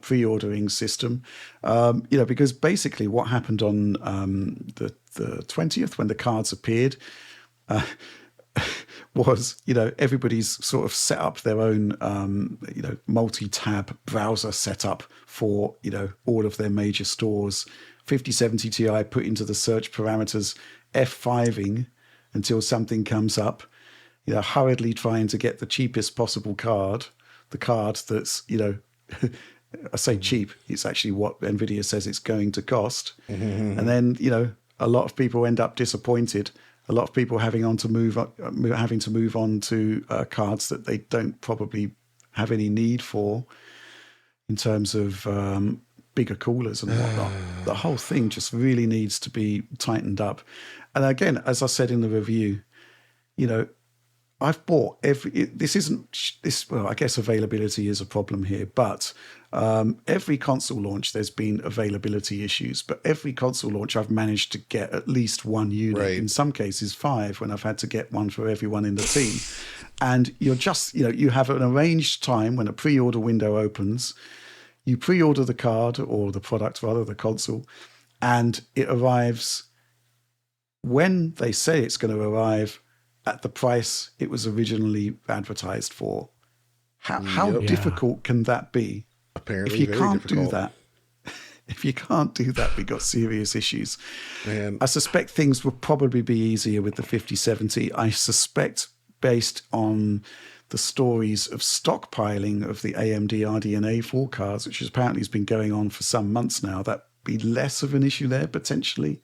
pre-ordering system, because basically what happened on the 20th when the cards appeared was, everybody's sort of set up their own, multi-tab browser setup for, all of their major stores. 5070 Ti put into the search parameters F5ing until something comes up. hurriedly trying to get the cheapest possible card, the card that's, I say cheap, it's actually what Nvidia says it's going to cost. And then, a lot of people end up disappointed. A lot of people having to move on to cards that they don't probably have any need for in terms of bigger coolers and whatnot. The whole thing just really needs to be tightened up. And again, as I said in the review, I've bought well, I guess availability is a problem here, but every console launch, there's been availability issues, but every console launch I've managed to get at least one unit, Right. in some cases 5, when I've had to get one for everyone in the team. And you're just, you have an arranged time when a pre-order window opens, you pre-order the card or the product, rather, the console, and it arrives when they say it's going to arrive at the price it was originally advertised for. How Yep. difficult can that be? Apparently, If you very can't difficult. do that, we've got serious issues. Man, I suspect things will probably be easier with the 5070. I suspect, based on the stories of stockpiling of the AMD RDNA 4 cards, which apparently has been going on for some months now, that'd be less of an issue there potentially.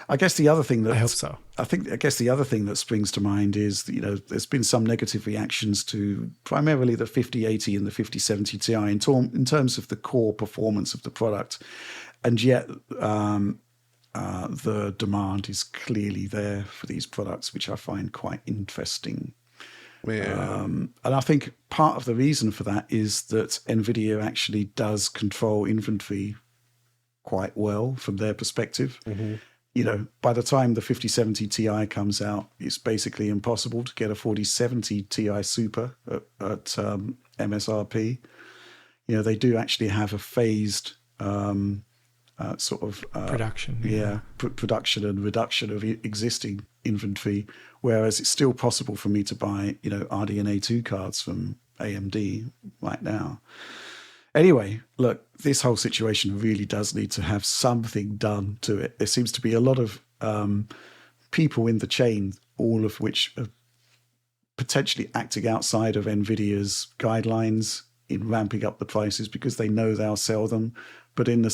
I guess the other thing that I hope so. I guess the other thing that springs to mind is that, there's been some negative reactions to primarily the 5080 and the 5070 Ti in terms of the core performance of the product, and yet the demand is clearly there for these products, which I find quite interesting. man. And I think part of the reason for that is that Nvidia actually does control inventory quite well from their perspective. By the time the 5070 Ti comes out, it's basically impossible to get a 4070 Ti Super at MSRP. They do actually have a phased Production. production and reduction of existing inventory, whereas it's still possible for me to buy, RDNA 2 cards from AMD right now. Anyway, look, this whole situation really does need to have something done to it. There seems to be a lot of people in the chain, all of which are potentially acting outside of NVIDIA's guidelines in ramping up the prices because they know they'll sell them. But at the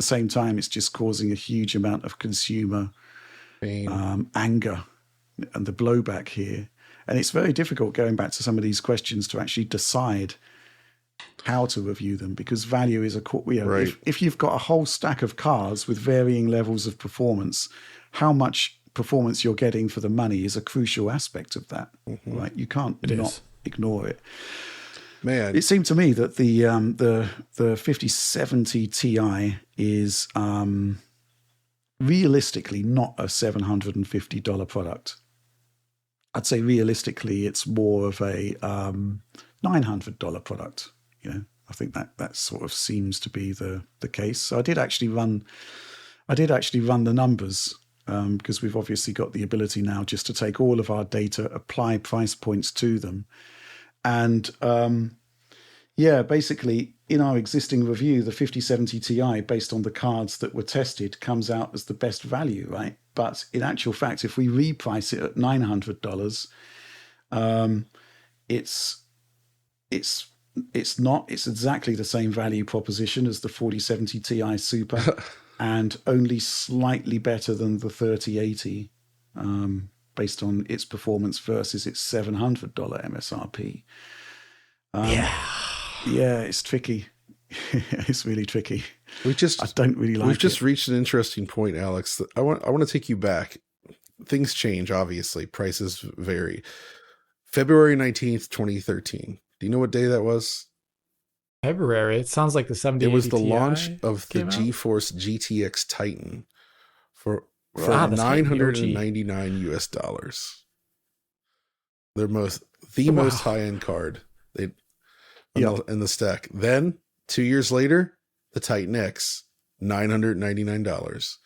same time, it's just causing a huge amount of consumer anger and the blowback here. And it's very difficult, going back to some of these questions, to actually decide how to review them, because value is Right. if you've got a whole stack of cards with varying levels of performance, how much performance you're getting for the money is a crucial aspect of that, right? You can't not ignore it. Man, It seemed to me that the 5070 Ti is realistically not a $750 product. I'd say realistically it's more of a $900 product. I think that sort of seems to be the case. So I did actually run the numbers, because we've obviously got the ability now just to take all of our data, apply price points to them, and basically in our existing review, the 5070 Ti, based on the cards that were tested, comes out as the best value, right? But in actual fact, if we reprice it at $900, it's exactly the same value proposition as the 4070 Ti Super, and only slightly better than the 3080, based on its performance versus its $700 MSRP. Yeah, it's tricky. It's really tricky. I don't really like we've just it. reached an interesting point, Alex. I want to take you back. Things change, obviously. Prices vary. February 19th, 2013. Do you know what day that was? February. It sounds like the 70. It was the launch of the came out? GeForce GTX Titan for Wow, the Titan, the OG. $999 US. The most high-end card in the stack. Then 2 years later, the Titan X, $999.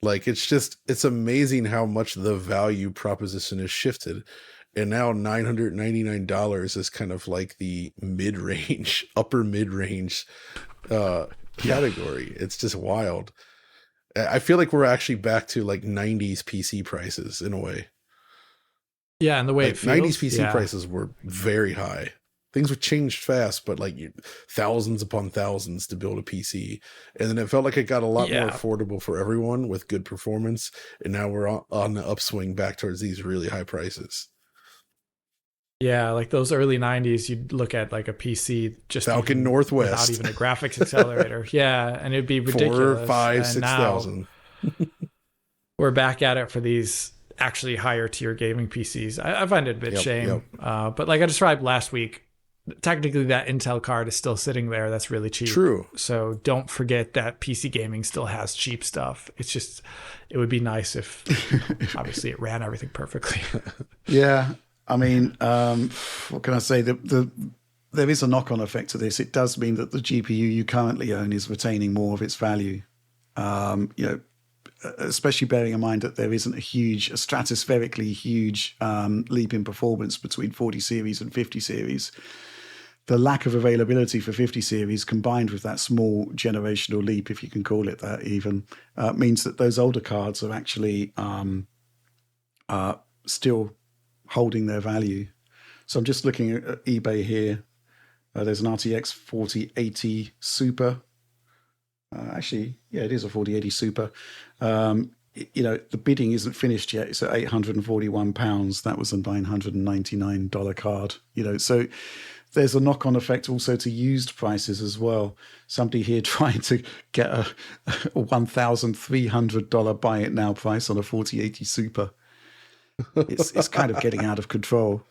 Like, it's amazing how much the value proposition has shifted. And now $999 is kind of like the mid-range, upper mid-range category. It's just wild. I feel like we're actually back to like 90s PC prices in a way. Yeah, and the way Like it feels. 90s PC yeah. prices were very high. Things were changed fast, but like thousands upon thousands to build a PC. And then it felt like it got a lot more affordable for everyone with good performance. And now we're on the upswing back towards these really high prices. Yeah, like those early 90s, you'd look at like a PC just Falcon Northwest without even a graphics accelerator. Yeah, and it'd be ridiculous. 4, 5, and 6,000. We're back at it for these actually higher tier gaming PCs. I find it a bit shame. But like I described last week, technically that Intel card is still sitting there. That's really cheap. True. So don't forget that PC gaming still has cheap stuff. It's just, it would be nice if obviously it ran everything perfectly. Yeah. I mean, what can I say? There is a knock-on effect to this. It does mean that the GPU you currently own is retaining more of its value. Especially bearing in mind that there isn't a stratospherically huge leap in performance between 40 series and 50 series. The lack of availability for 50 series combined with that small generational leap, if you can call it that even, means that those older cards are actually still holding their value. So I'm just looking at eBay here. There's an RTX 4080 Super. Actually, yeah, it is a 4080 Super. The bidding isn't finished yet. It's at £841. That was a $999 card. So there's a knock-on effect also to used prices as well. Somebody here trying to get a $1,300 buy it now price on a 4080 Super. It's kind of getting out of control.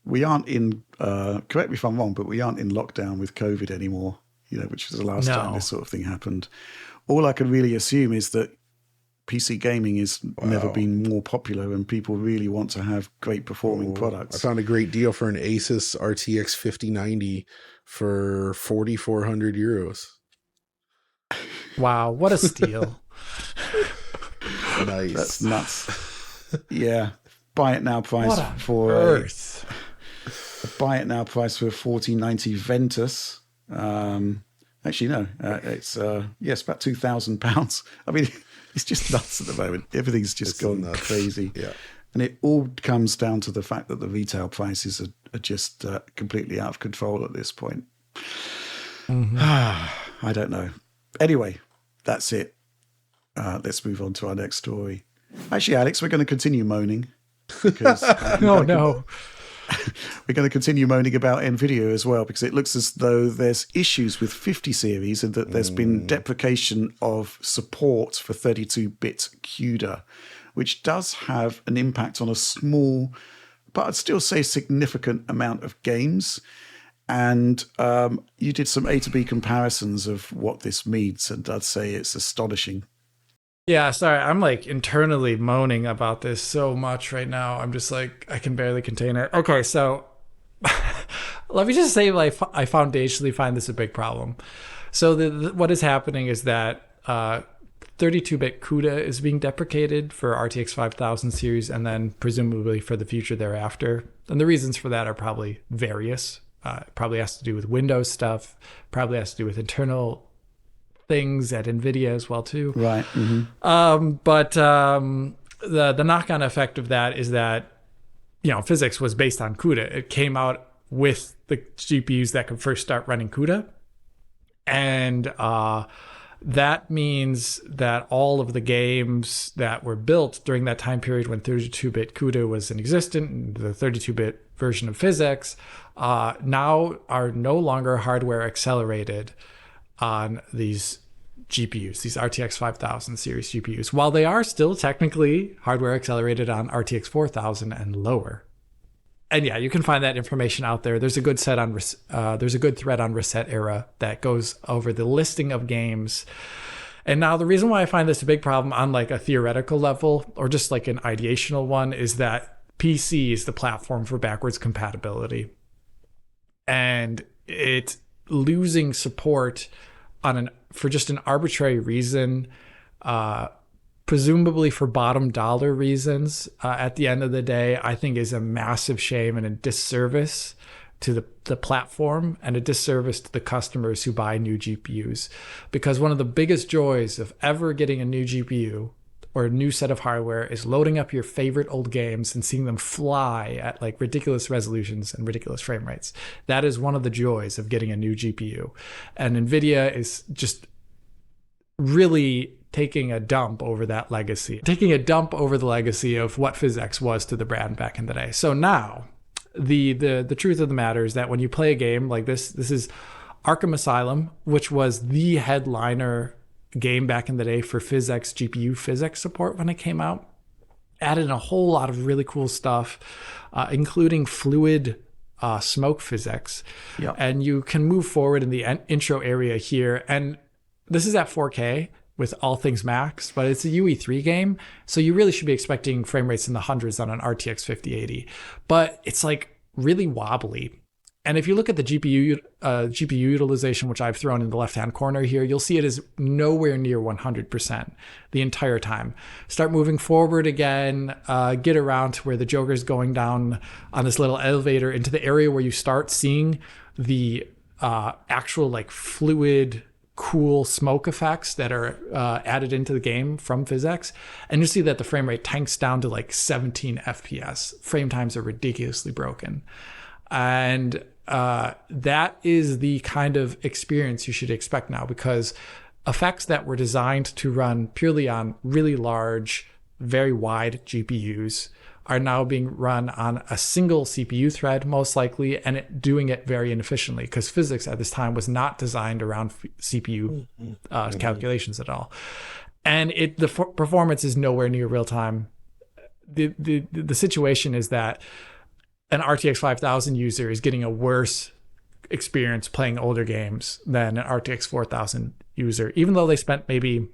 We aren't in, correct me if I'm wrong, but we aren't in lockdown with COVID anymore, which was the last time this sort of thing happened. All I can really assume is that PC gaming has never been more popular and people really want to have great performing products. I found a great deal for an Asus RTX 5090 for 4,400 euros. Wow, what a steal. Nice. That's nuts. Yeah. Buy it now price for a 4090 Ventus. Actually, no, it's about £2,000. I mean, it's just nuts at the moment. Everything's just gone crazy. Yeah. And it all comes down to the fact that the retail prices are just completely out of control at this point. Mm-hmm. I don't know. Anyway, that's it. Let's move on to our next story. Actually, Alex, we're going to continue moaning. Because, we're going to continue moaning about Nvidia as well, because it looks as though there's issues with 50 series and that there's been deprecation of support for 32-bit CUDA, which does have an impact on a small, but I'd still say significant amount of games. And you did some A to B comparisons of what this means, and I'd say it's astonishing. Yeah, sorry, I'm like internally moaning about this so much right now. I'm just like, I can barely contain it. Okay, so let me just say, like, I foundationally find this a big problem. So what is happening is that 32-bit CUDA is being deprecated for RTX 5000 series and then presumably for the future thereafter. And the reasons for that are probably various. It probably has to do with Windows stuff, probably has to do with internal things at Nvidia as well too. Right. Mm-hmm. But the knock-on effect of that is that PhysX was based on CUDA. It came out with the GPUs that could first start running CUDA, and that means that all of the games that were built during that time period when 32-bit CUDA was in existence, the 32-bit version of PhysX, now are no longer hardware accelerated on these GPUs, these RTX 5000 series GPUs, while they are still technically hardware accelerated on RTX 4000 and lower. And yeah, you can find that information out there. There's a good thread on Reset Era that goes over the listing of games. And now the reason why I find this a big problem on like a theoretical level or just like an ideational one is that PC is the platform for backwards compatibility. And it's losing support for just an arbitrary reason, presumably for bottom dollar reasons, at the end of the day, I think is a massive shame and a disservice to the platform and a disservice to the customers who buy new GPUs. Because one of the biggest joys of ever getting a new GPU or a new set of hardware is loading up your favorite old games and seeing them fly at like ridiculous resolutions and ridiculous frame rates. That is one of the joys of getting a new GPU. And Nvidia is just really taking a dump over that legacy, taking a dump over the legacy of what PhysX was to the brand back in the day. So now the truth of the matter is that when you play a game like this is Arkham Asylum, which was the headliner game back in the day for PhysX GPU PhysX support when it came out, added a whole lot of really cool stuff, including fluid smoke PhysX. Yep. And you can move forward in the intro area here. And this is at 4K with all things max, but it's a UE3 game. So you really should be expecting frame rates in the hundreds on an RTX 5080. But it's like really wobbly. And if you look at the GPU utilization, which I've thrown in the left-hand corner here, you'll see it is nowhere near 100% the entire time. Start moving forward again, get around to where the Joker's going down on this little elevator into the area where you start seeing the actual like fluid, cool smoke effects that are added into the game from PhysX. And you see that the frame rate tanks down to like 17 FPS. Frame times are ridiculously broken. And that is the kind of experience you should expect now, because effects that were designed to run purely on really large, very wide GPUs are now being run on a single CPU thread, most likely, and doing it very inefficiently, because physics at this time was not designed around CPU calculations at all. And the performance is nowhere near real time. The situation is that an RTX 5000 user is getting a worse experience playing older games than an RTX 4000 user, even though they spent maybe,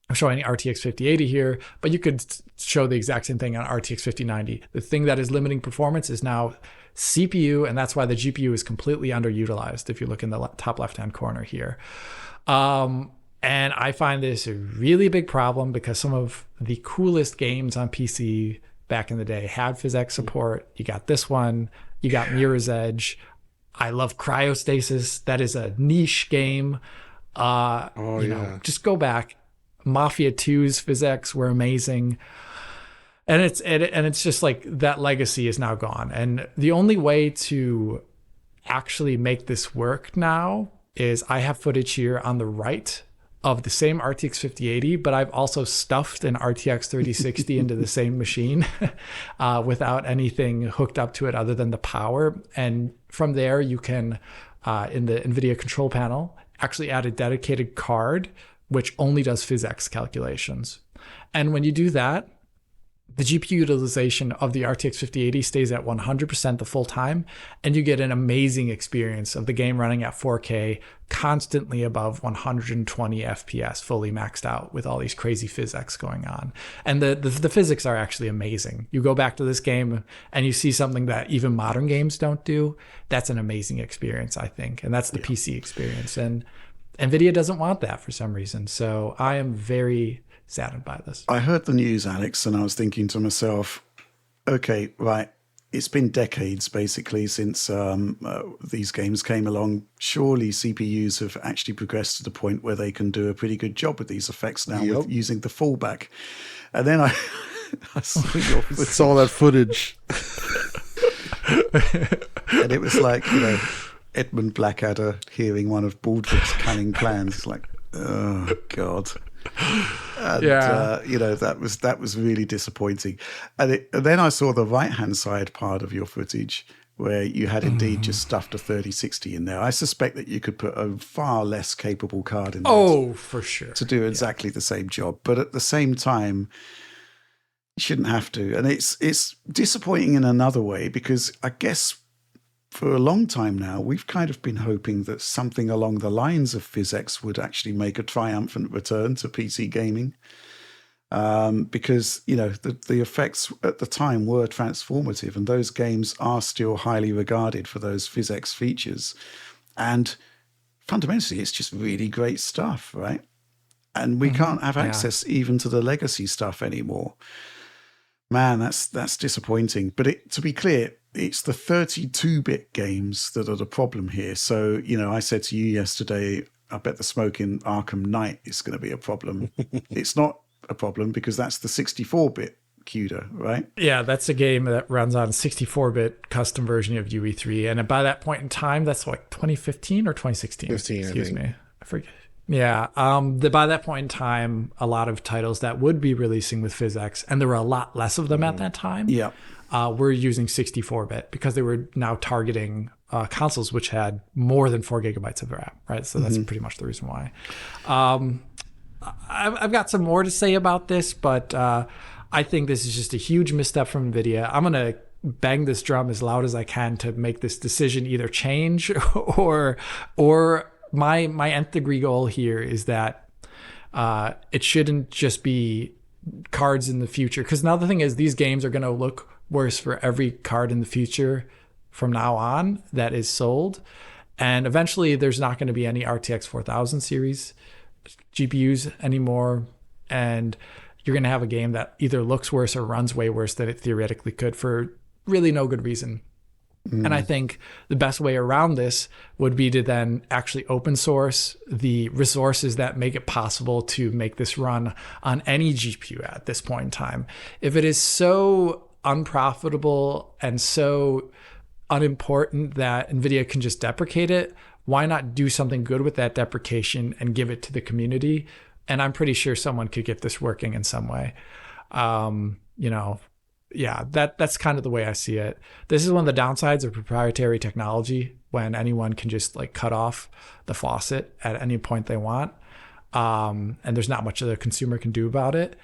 I'm showing RTX 5080 here, but you could show the exact same thing on RTX 5090. The thing that is limiting performance is now CPU, and that's why the GPU is completely underutilized if you look in the top left-hand corner here. And I find this a really big problem because some of the coolest games on PC back in the day had PhysX support. You got this one, you got Mirror's Edge. I love Cryostasis. That is a niche game. You know, just go back. Mafia 2's PhysX were amazing. And it's just like that legacy is now gone. And the only way to actually make this work now is I have footage here on the right of the same RTX 5080, but I've also stuffed an RTX 3060 into the same machine without anything hooked up to it other than the power. And from there, you can, in the NVIDIA control panel, actually add a dedicated card, which only does PhysX calculations. And when you do that, the GPU utilization of the RTX 5080 stays at 100% the full time, and you get an amazing experience of the game running at 4K, constantly above 120 FPS, fully maxed out with all these crazy PhysX going on. And the physics are actually amazing. You go back to this game and you see something that even modern games don't do. That's an amazing experience, I think. And that's the PC experience. And NVIDIA doesn't want that for some reason. So I am very saddened by this. I heard the news, Alex, and I was thinking to myself, okay, right, it's been decades basically since these games came along. Surely CPUs have actually progressed to the point where they can do a pretty good job with these effects now with using the fallback. And then I saw your footage. Saw that footage. And it was like, you know, Edmund Blackadder hearing one of Baldrick's cunning plans. It's like, oh, God. And, you know, that was really disappointing. And then I saw the right-hand side part of your footage where you had indeed just stuffed a 3060 in there. I suspect that you could put a far less capable card in there. Oh, for sure. To do exactly the same job. But at the same time, you shouldn't have to. And it's disappointing in another way, because I guess for a long time now, we've kind of been hoping that something along the lines of PhysX would actually make a triumphant return to PC gaming. Because, you know, the effects at the time were transformative, and those games are still highly regarded for those PhysX features. And fundamentally, it's just really great stuff, right? And we can't have access even to the legacy stuff anymore. Man, that's disappointing. But to be clear, it's the 32-bit games that are the problem here. So, you know, I said to you yesterday, I bet the smoke in Arkham Knight is going to be a problem. It's not a problem because that's the 64-bit CUDA, right? Yeah, that's a game that runs on 64-bit custom version of UE3. And by that point in time, that's like 2015 or 2016? 15, Excuse me. I forget. Yeah. By that point in time, a lot of titles that would be releasing with PhysX, and there were a lot less of them at that time, Yeah. were using 64-bit because they were now targeting consoles which had more than 4 gigabytes of RAM, right? So that's pretty much the reason why. I've got some more to say about this, but I think this is just a huge misstep from Nvidia. I'm going to bang this drum as loud as I can to make this decision either change or my nth degree goal here is that it shouldn't just be cards in the future. Because now the thing is, these games are going to look worse for every card in the future from now on that is sold. And eventually there's not going to be any RTX 4000 series GPUs anymore. And you're going to have a game that either looks worse or runs way worse than it theoretically could for really no good reason. And I think the best way around this would be to then actually open source the resources that make it possible to make this run on any GPU at this point in time. If it is so unprofitable and so unimportant that NVIDIA can just deprecate it, why not do something good with that deprecation and give it to the community? And I'm pretty sure someone could get this working in some way. Yeah, that's kind of the way I see it. This is one of the downsides of proprietary technology, when anyone can just like cut off the faucet at any point they want. And there's not much the consumer can do about it.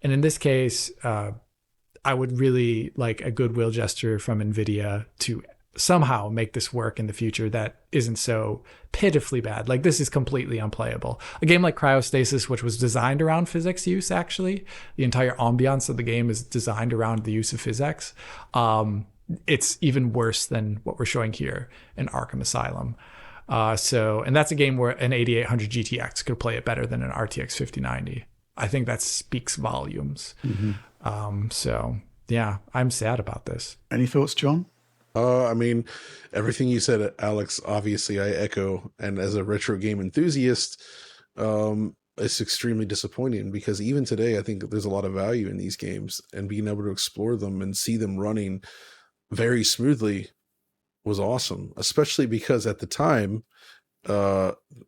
And in this case, I would really like a goodwill gesture from NVIDIA to somehow make this work in the future that isn't so pitifully bad. Like, this is completely unplayable. A game like Cryostasis, which was designed around PhysX use, actually, the entire ambiance of the game is designed around the use of PhysX. It's even worse than what we're showing here in Arkham Asylum. And that's a game where an 8800 GTX could play it better than an RTX 5090. I think that speaks volumes. Yeah, I'm sad about this. Any thoughts, John? I mean, everything you said, Alex, obviously I echo. And as a retro game enthusiast, it's extremely disappointing because even today, I think there's a lot of value in these games, and being able to explore them and see them running very smoothly was awesome, especially because at the time,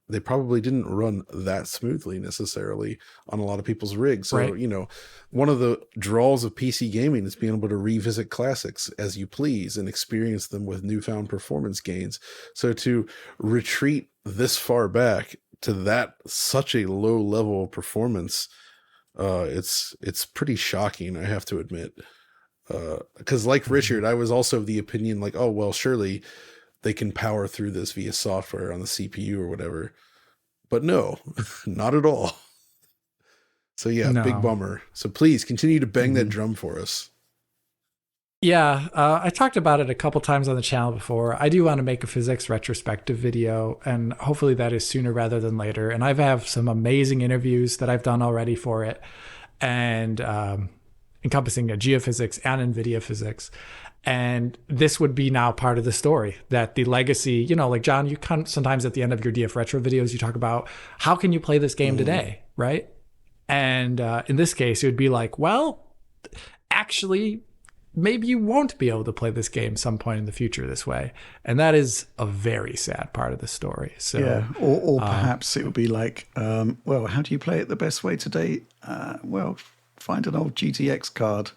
they probably didn't run that smoothly necessarily on a lot of people's rigs. So, right. One of the draws of PC gaming is being able to revisit classics as you please and experience them with newfound performance gains. So to retreat this far back to such a low level of performance, it's pretty shocking, I have to admit. Because like Richard, I was also of the opinion like, oh, well, surely they can power through this via software on the CPU or whatever. But no, not at all. So yeah, No. Big bummer. So please continue to bang that drum for us. Yeah, I talked about it a couple times on the channel before. I do want to make a PhysX retrospective video, and hopefully that is sooner rather than later. And I have some amazing interviews that I've done already for it, and encompassing Geophysics and NVIDIA PhysX. And this would be now part of the story, that the legacy, like John, you come sometimes at the end of your DF Retro videos, you talk about how can you play this game today, right? And in this case, it would be like, well, actually, maybe you won't be able to play this game some point in the future this way. And that is a very sad part of the story. So, yeah, or perhaps it would be like, well, how do you play it the best way today? Well, find an old GTX card.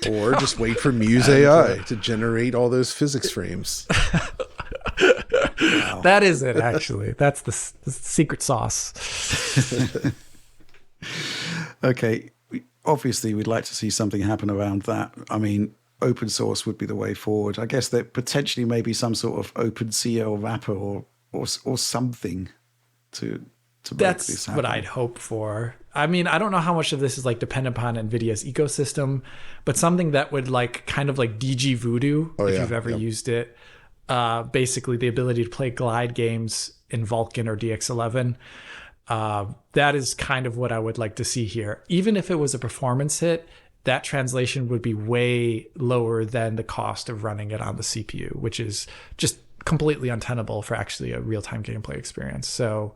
Or just wait for MUSE AI to generate all those physics frames. Wow. That is it, actually. That's the secret sauce. Okay, obviously we'd like to see something happen around that. I mean, open source would be the way forward. I guess there potentially may be some sort of OpenCL wrapper or something to make this happen. That's what I'd hope for. I mean, I don't know how much of this is like dependent upon NVIDIA's ecosystem, but something that would like kind of like DG Voodoo, if you've ever used it. Basically the ability to play glide games in Vulkan or DX11. That is kind of what I would like to see here. Even if it was a performance hit, that translation would be way lower than the cost of running it on the CPU, which is just completely untenable for actually a real-time gameplay experience. So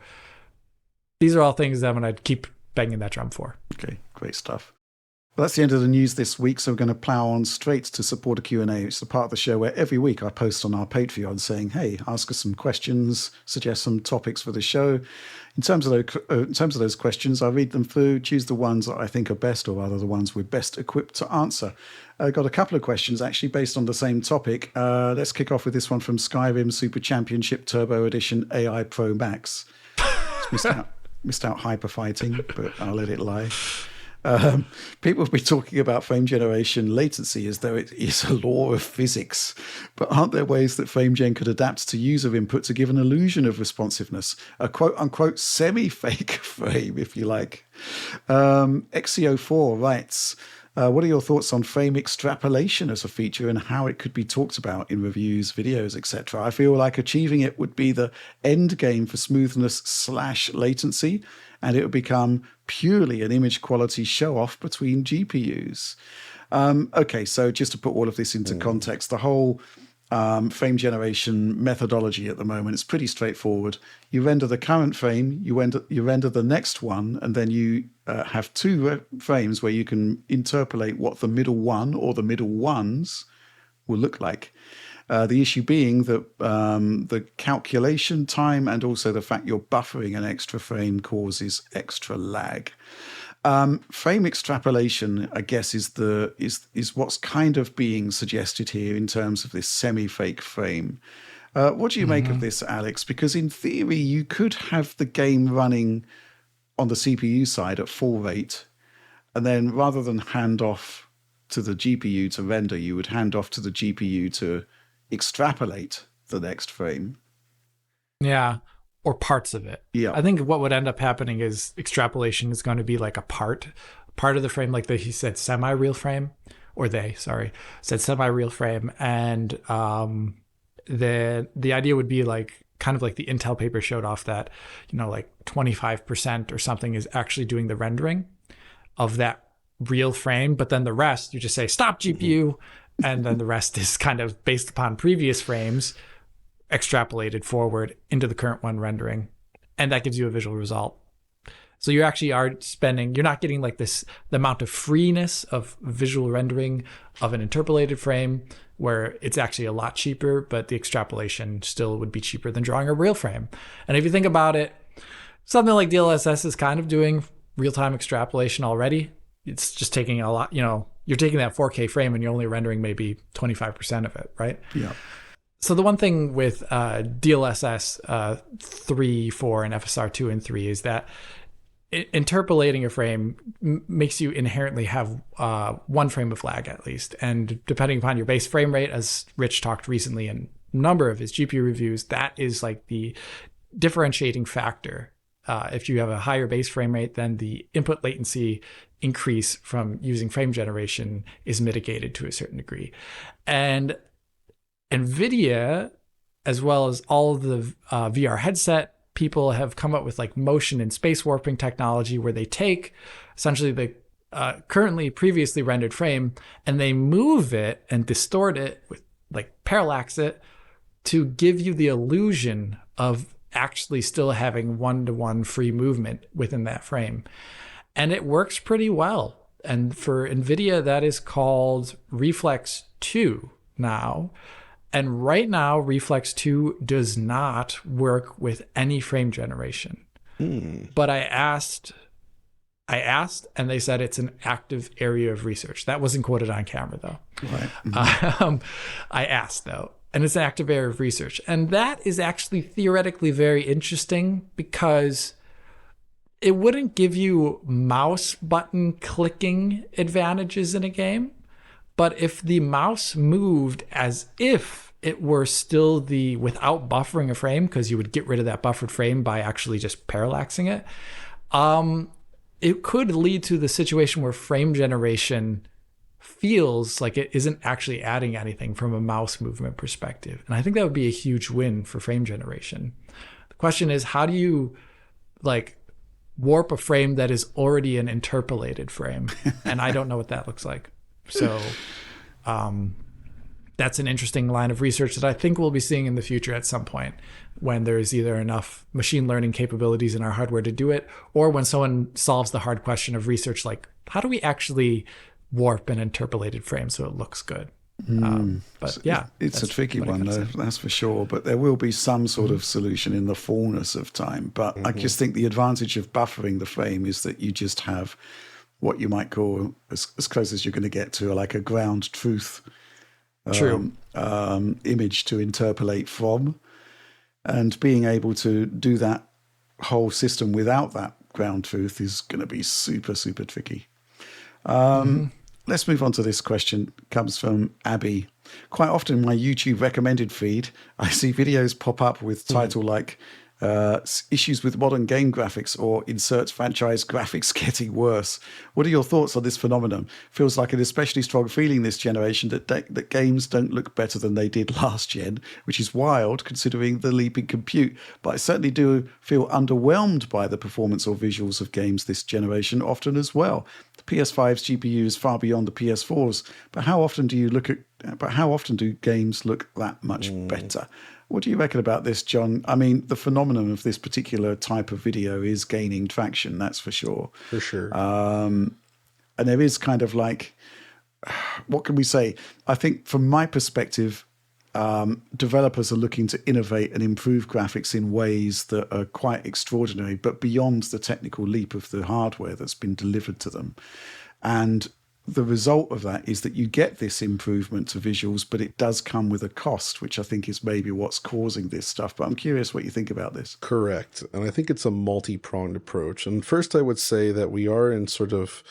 these are all things that I'm going to keep banging that drum for. Okay, great stuff. Well, that's the end of the news this week, so we're going to plow on straight to supporter Q&A. It's the part of the show where every week I post on our Patreon saying, hey, ask us some questions, suggest some topics for the show. In terms of those questions, I read them through, choose the ones that I think are best, or rather the ones we're best equipped to answer. I got a couple of questions actually based on the same topic. Let's kick off with this one from Skyrim Super Championship Turbo Edition AI Pro Max. Missed out hyper fighting, but I'll let it lie. People have been talking about frame generation latency as though it is a law of physics. But aren't there ways that FrameGen could adapt to user input to give an illusion of responsiveness? A quote-unquote semi-fake frame, if you like. XCO4 writes, what are your thoughts on frame extrapolation as a feature and how it could be talked about in reviews, videos, etc.? I feel like achieving it would be the end game for smoothness / latency, and it would become purely an image quality show-off between GPUs. Okay, so just to put all of this into context, the whole frame generation methodology at the moment is pretty straightforward. You render the current frame, you render the next one, and then you have two frames where you can interpolate what the middle one or the middle ones will look like. The issue being that the calculation time and also the fact you're buffering an extra frame causes extra lag. Frame extrapolation, I guess, is what's kind of being suggested here in terms of this semi-fake frame. What do you make of this, Alex? Because in theory, you could have the game running on the CPU side at full rate, and then rather than hand off to the GPU to render, you would hand off to the GPU to extrapolate the next frame. Yeah, or parts of it. Yeah. I think what would end up happening is extrapolation is going to be like a part of the frame, like he said semi-real frame, or they, sorry, said semi-real frame. And the idea would be like, kind of like the Intel paper showed off that, like 25% or something is actually doing the rendering of that real frame. But then the rest, you just say, stop GPU. And then the rest is kind of based upon previous frames extrapolated forward into the current one rendering. And that gives you a visual result. So you actually you're not getting like the amount of freeness of visual rendering of an interpolated frame where it's actually a lot cheaper, but the extrapolation still would be cheaper than drawing a real frame. And if you think about it, something like DLSS is kind of doing real-time extrapolation already. It's just taking a lot, you're taking that 4K frame and you're only rendering maybe 25% of it, right? Yeah. So the one thing with DLSS 3, 4, and FSR 2 and 3 is that interpolating a frame makes you inherently have one frame of lag at least. And depending upon your base frame rate, as Rich talked recently in a number of his GPU reviews, that is like the differentiating factor. If you have a higher base frame rate, then the input latency increase from using frame generation is mitigated to a certain degree. And Nvidia, as well as all of the VR headset people, have come up with like motion and space warping technology where they take essentially the previously rendered frame and they move it and distort it with like parallax it to give you the illusion of actually still having one-to-one free movement within that frame. And it works pretty well. And for NVIDIA, that is called Reflex 2 now. And right now, Reflex 2 does not work with any frame generation. But I asked, and they said it's an active area of research. That wasn't quoted on camera, though. Right. I asked, though. And it's an active area of research. And that is actually theoretically very interesting because it wouldn't give you mouse button clicking advantages in a game. But if the mouse moved as if it were still without buffering a frame, because you would get rid of that buffered frame by actually just parallaxing it, it could lead to the situation where frame generation feels like it isn't actually adding anything from a mouse movement perspective. And I think that would be a huge win for frame generation. The question is, how do you warp a frame that is already an interpolated frame? And I don't know what that looks like. So that's an interesting line of research that I think we'll be seeing in the future at some point. when there's either enough machine learning capabilities in our hardware to do it, or when someone solves the hard question of research, like how do we actually warp an interpolated frame so it looks good? But yeah, it's a tricky one, though, that's for sure. But there will be some sort of solution in the fullness of time. But I just think the advantage of buffering the frame is that you just have what you might call as close as you're going to get to like a ground truth image to interpolate from. And being able to do that whole system without that ground truth is going to be super, super tricky. Let's move on to this question. It comes from Abby. Quite often in my YouTube recommended feed, I see videos pop up with title like issues with modern game graphics or insert franchise graphics getting worse. What are your thoughts on this phenomenon? Feels like an especially strong feeling this generation that games don't look better than they did last gen, which is wild considering the leap in compute. But I certainly do feel underwhelmed by the performance or visuals of games this generation often as well. The PS5's GPU is far beyond the PS4's, but how often do games look that much better? What do you reckon about this, John? I mean, the phenomenon of this particular type of video is gaining traction, that's for sure. For sure. And there is kind of like, what can we say? I think from my perspective, developers are looking to innovate and improve graphics in ways that are quite extraordinary, but beyond the technical leap of the hardware that's been delivered to them. And the result of that is that you get this improvement to visuals, but it does come with a cost, which I think is maybe what's causing this stuff. But I'm curious what you think about this. Correct. And I think it's a multi-pronged approach. And first, I would say that we are in sort of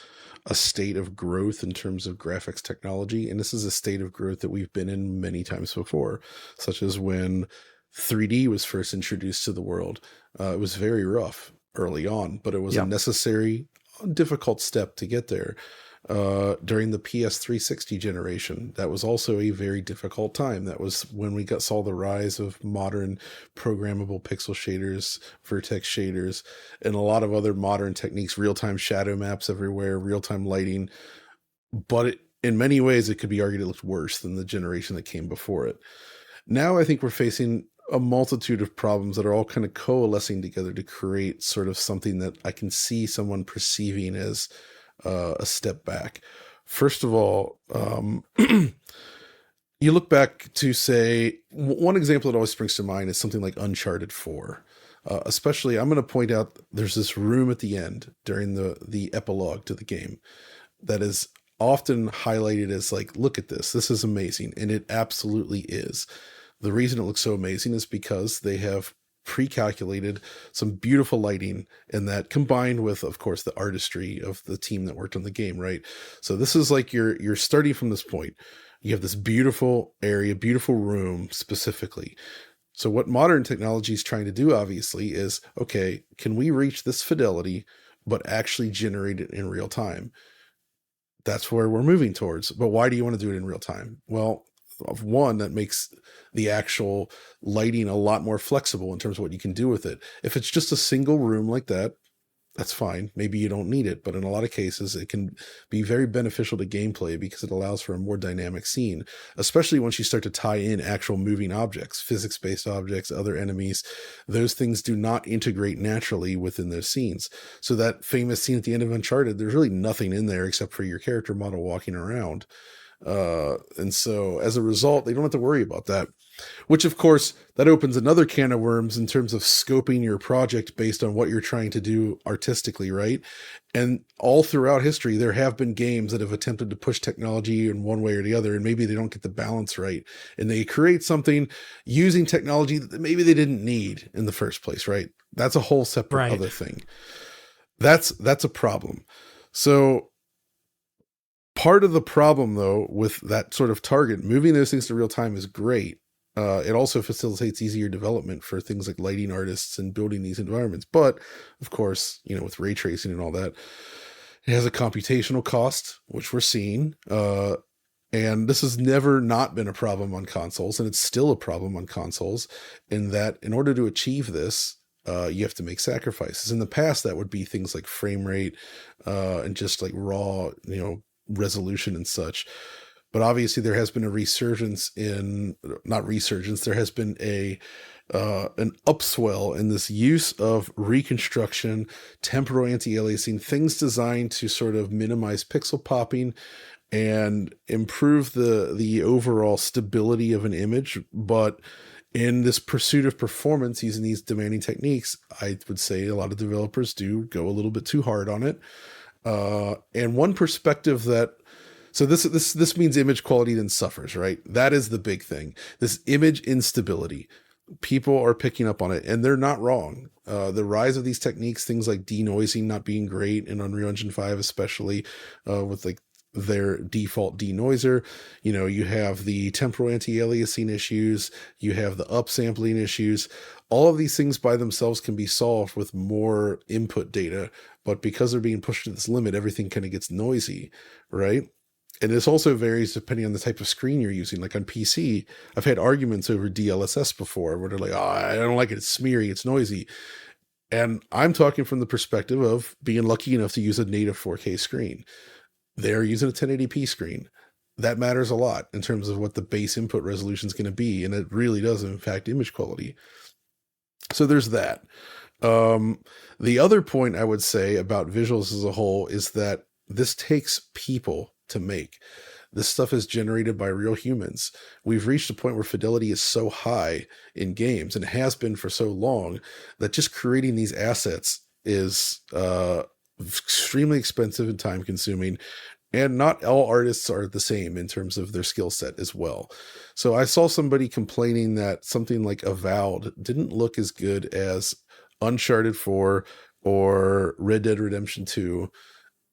a state of growth in terms of graphics technology. And this is a state of growth that we've been in many times before, such as when 3D was first introduced to the world. It was very rough early on, but it was a necessary, difficult step to get there. During the PS360 generation, that was also a very difficult time. That was when we saw the rise of modern programmable pixel shaders, vertex shaders, and a lot of other modern techniques, real-time shadow maps everywhere, real-time lighting. But in many ways, it could be argued it looked worse than the generation that came before it. Now I think we're facing a multitude of problems that are all kind of coalescing together to create sort of something that I can see someone perceiving as a step back. First of all, you look back to say, one example that always springs to mind is something like Uncharted 4. Especially, I'm going to point out there's this room at the end during the epilogue to the game that is often highlighted as like, look at this is amazing. And it absolutely is. The reason it looks so amazing is because they have pre-calculated some beautiful lighting, and that combined with, of course, the artistry of the team that worked on the game, right? So this is like you're starting from this point. You have this beautiful area, beautiful room specifically. So what modern technology is trying to do, obviously, is, okay, can we reach this fidelity, but actually generate it in real time? That's where we're moving towards. But why do you want to do it in real time? Well, of one, that makes the actual lighting a lot more flexible in terms of what you can do with it. If it's just a single room like that, that's fine. Maybe you don't need it, but in a lot of cases, it can be very beneficial to gameplay because it allows for a more dynamic scene, especially once you start to tie in actual moving objects, physics-based objects, other enemies. Those things do not integrate naturally within those scenes. So that famous scene at the end of Uncharted, there's really nothing in there except for your character model walking around. And so as a result, they don't have to worry about that, which of course that opens another can of worms in terms of scoping your project based on what you're trying to do artistically, right? And all throughout history, there have been games that have attempted to push technology in one way or the other, and maybe they don't get the balance right. And they create something using technology that maybe they didn't need in the first place, right? That's a whole separate other thing. That's a problem. So part of the problem, though, with that sort of target, moving those things to real time is great. It also facilitates easier development for things like lighting artists and building these environments. But, of course, with ray tracing and all that, it has a computational cost, which we're seeing. And this has never not been a problem on consoles, and it's still a problem on consoles, in that in order to achieve this, you have to make sacrifices. In the past, that would be things like frame rate and just like raw, resolution and such. But obviously there has been a resurgence there has been an upswell in this use of reconstruction, temporal anti-aliasing, things designed to sort of minimize pixel popping and improve the overall stability of an image. But in this pursuit of performance using these demanding techniques, I would say a lot of developers do go a little bit too hard on it. And one perspective that, so this means image quality then suffers, right? That is the big thing. This image instability. People are picking up on it, and they're not wrong. The rise of these techniques, things like denoising not being great in Unreal Engine 5, especially with like their default denoiser. You know, you have the temporal anti-aliasing issues, you have the upsampling issues. All of these things by themselves can be solved with more input data, but because they're being pushed to this limit, everything kind of gets noisy, right? And this also varies depending on the type of screen you're using. Like on PC, I've had arguments over DLSS before where they're like, oh, I don't like it. It's smeary. It's noisy. And I'm talking from the perspective of being lucky enough to use a native 4K screen. They're using a 1080p screen. That matters a lot in terms of what the base input resolution is going to be. And it really does impact image quality. So there's that. The other point I would say about visuals as a whole is that this takes people to make. This stuff is generated by real humans. We've reached a point where fidelity is so high in games, and has been for so long, that just creating these assets is extremely expensive and time consuming. And not all artists are the same in terms of their skill set as well. So I saw somebody complaining that something like Avowed didn't look as good as Uncharted 4 or Red Dead Redemption 2.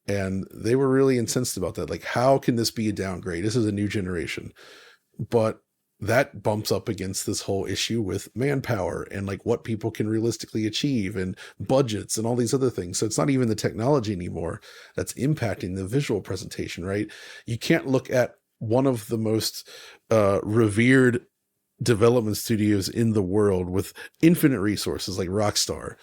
And they were really incensed about that. Like, how can this be a downgrade? This is a new generation. But that bumps up against this whole issue with manpower and like what people can realistically achieve and budgets and all these other things. So it's not even the technology anymore that's impacting the visual presentation, right? You can't look at one of the most revered development studios in the world with infinite resources like Rockstar.